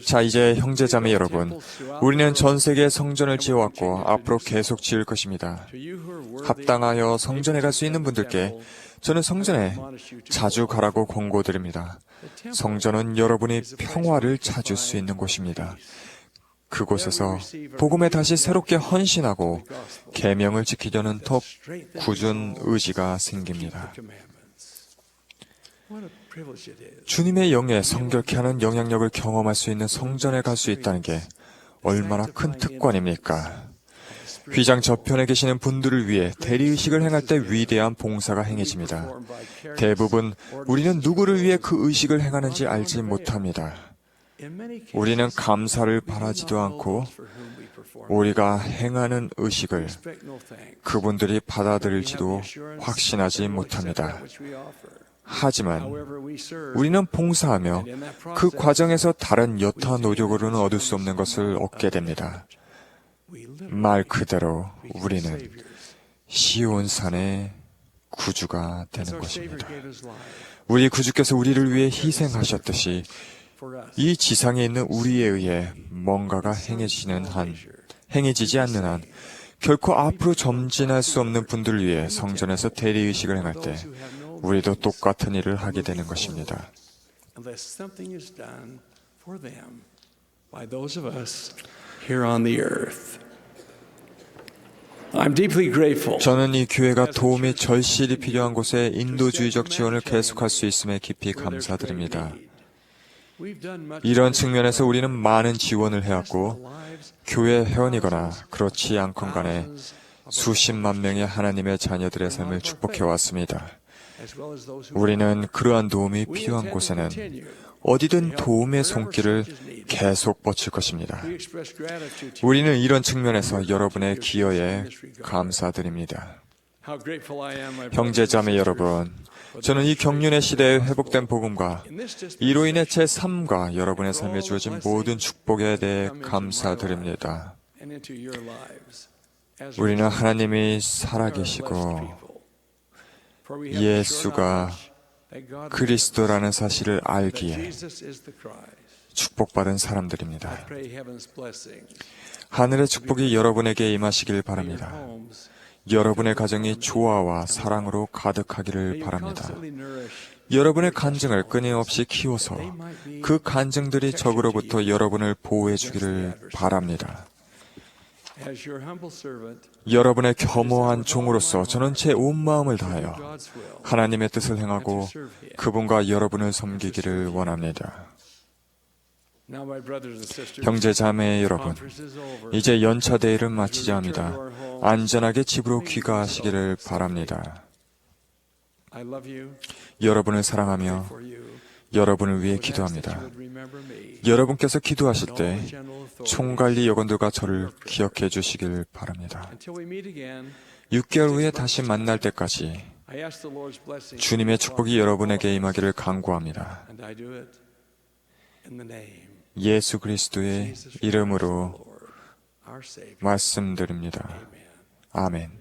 자, 이제 형제자매 여러분, 우리는 전 세계에 성전을 지어왔고 앞으로 계속 지을 것입니다. 합당하여 성전에 갈 수 있는 분들께 저는 성전에 자주 가라고 권고드립니다. 성전은 여러분이 평화를 찾을 수 있는 곳입니다. 그곳에서 복음에 다시 새롭게 헌신하고 계명을 지키려는 더 굳은 의지가 생깁니다. 주님의 영에 성결케 하는 영향력을 경험할 수 있는 성전에 갈 수 있다는 게 얼마나 큰 특권입니까? 휘장 저편에 계시는 분들을 위해 대리의식을 행할 때 위대한 봉사가 행해집니다. 대부분 우리는 누구를 위해 그 의식을 행하는지 알지 못합니다. 우리는 감사를 바라지도 않고 우리가 행하는 의식을 그분들이 받아들일지도 확신하지 못합니다. 하지만 우리는 봉사하며 그 과정에서 다른 여타 노력으로는 얻을 수 없는 것을 얻게 됩니다. 말 그대로 우리는 시온산의 구주가 되는 것입니다. 우리 구주께서 우리를 위해 희생하셨듯이 이 지상에 있는 우리에 의해 뭔가가 행해지지 않는 한 결코 앞으로 점진할 수 없는 분들을 위해 성전에서 대리의식을 행할 때 우리도 똑같은 일을 하게 되는 것입니다. 저는 이 교회가 도움이 절실히 필요한 곳에 인도주의적 지원을 계속할 수 있음에 깊이 감사드립니다. 이런 측면에서 우리는 많은 지원을 해왔고 교회 회원이거나 그렇지 않건 간에 수십만 명의 하나님의 자녀들의 삶을 축복해왔습니다. 우리는 그러한 도움이 필요한 곳에는 어디든 도움의 손길을 계속 뻗칠 것입니다. 우리는 이런 측면에서 여러분의 기여에 감사드립니다. 형제자매 여러분, 저는 이 경륜의 시대에 회복된 복음과 이로 인해 제 삶과 여러분의 삶에 주어진 모든 축복에 대해 감사드립니다. 우리는 하나님이 살아계시고 예수가 그리스도라는 사실을 알기에 축복받은 사람들입니다. 하늘의 축복이 여러분에게 임하시길 바랍니다. 여러분의 가정이 조화와 사랑으로 가득하기를 바랍니다. 여러분의 간증을 끊임없이 키워서 그 간증들이 적으로부터 여러분을 보호해 주기를 바랍니다. 여러분의 겸허한 종으로서 저는 제 온 마음을 다하여 하나님의 뜻을 행하고 그분과 여러분을 섬기기를 원합니다. 형제 자매 여러분, 이제 연차 대회를 마치자 합니다. 안전하게 집으로 귀가하시기를 바랍니다. 여러분을 사랑하며 여러분을 위해 기도합니다. 여러분께서 기도하실 때 총관리 여건들과 저를 기억해 주시길 바랍니다. 6개월 후에 다시 만날 때까지 주님의 축복이 여러분에게 임하기를 간구합니다. 예수 그리스도의 이름으로 말씀드립니다. 아멘.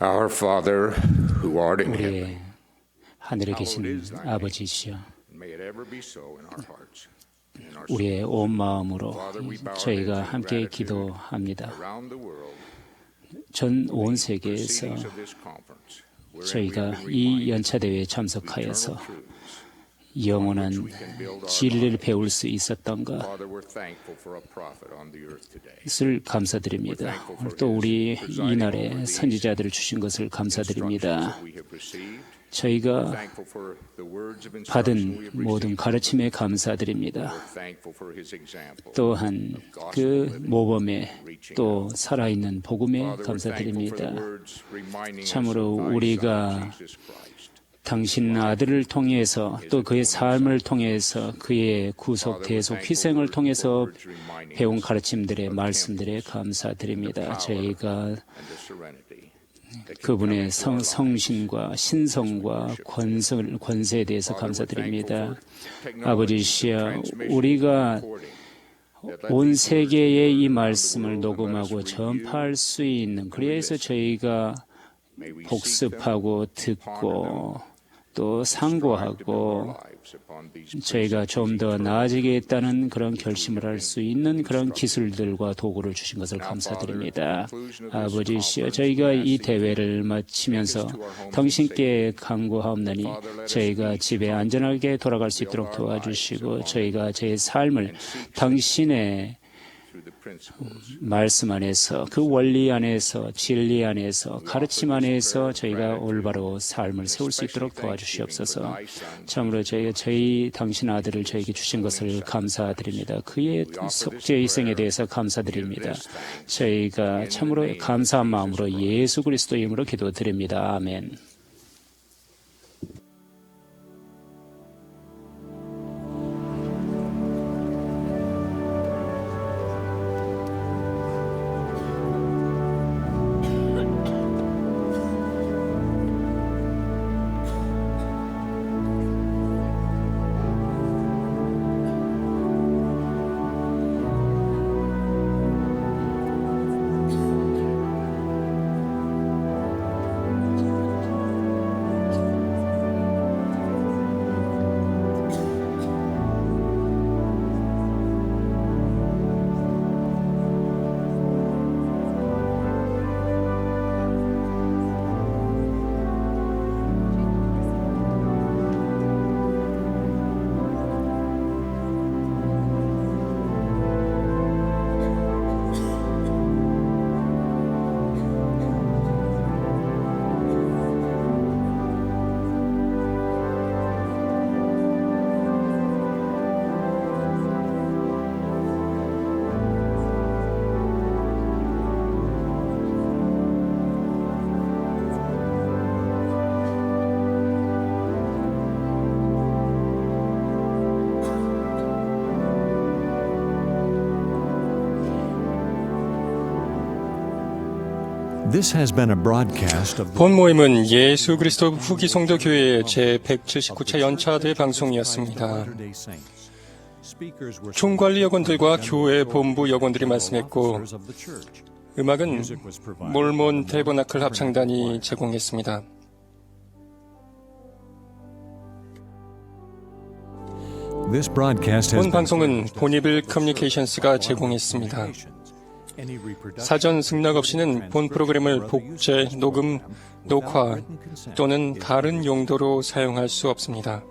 Our Father, who art in heaven, 우리의 하늘에 계신 아버지시여, may it ever be so in our hearts. In our 우리의 온 마음으로 Father, we bow our 저희가 heads in 함께 gratitude 기도합니다. around the world. 전 온 세계에서 Proceedings of this conference, wherein we 저희가 have been 이 reminded 연차 대회에 of 참석하여서 eternal truths. 영원한 진리를 배울 수 있었던가 Father, we're thankful for a prophet on the earth today. 을 감사드립니다. 또 우리 이날에 선지자들을 주신 것을 감사드립니다. We have received. 저희가 Thankful for the words of instruction we 받은 have 모든 received. 가르침에 감사드립니다. We're thankful for his example. 또한 그 모범에 또 살아있는 복음에 Father, we're thankful for the 감사드립니다. words reminding us 참으로 of thy 우리가 Son, Jesus Christ. 당신 아들을 통해서 또 그의 삶을 통해서 그의 구속 대속 희생을 통해서 배운 가르침들의 말씀들에 감사드립니다. 저희가 And the serenity that can 그분의 come into our lives. 성신과 신성과 권세에 대해서 감사드립니다. 아버지시여, 우리가 온 세계에 이 말씀을 녹음하고 전파할 수 있는, 그래서 저희가 복습하고 듣고 또 상고하고 저희가 좀 더 나아지겠다는 그런 결심을 할 수 있는 그런 기술들과 도구를 주신 것을 감사드립니다. 아버지시여, 저희가 이 대회를 마치면서 당신께 간구하옵나니 저희가 집에 안전하게 돌아갈 수 있도록 도와주시고 저희가 제 삶을 당신의 말씀 안에서, 그 원리 안에서, 진리 안에서, 가르침 안에서 저희가 올바로 삶을 세울 수 있도록 도와주시옵소서. 참으로 저희가 당신 아들을 저에게 주신 것을 감사드립니다. 그의 속죄 희생에 대해서 감사드립니다. 저희가 참으로 감사한 마음으로 예수 그리스도 이름으로 기도드립니다. 아멘. This has been a broadcast of 본 모임은 예수 그리스도 후기 성도 교회의 제 179차 연차대 방송이었습니다. 총관리 여건들과 교회 본부 여건들이 말씀했고, 음악은 몰몬 테버나클 합창단이 제공했습니다. 본 방송은 보니빌 커뮤니케이션스가 제공했습니다. 사전 승낙 없이는 본 프로그램을 복제, 녹음, 녹화 또는 다른 용도로 사용할 수 없습니다.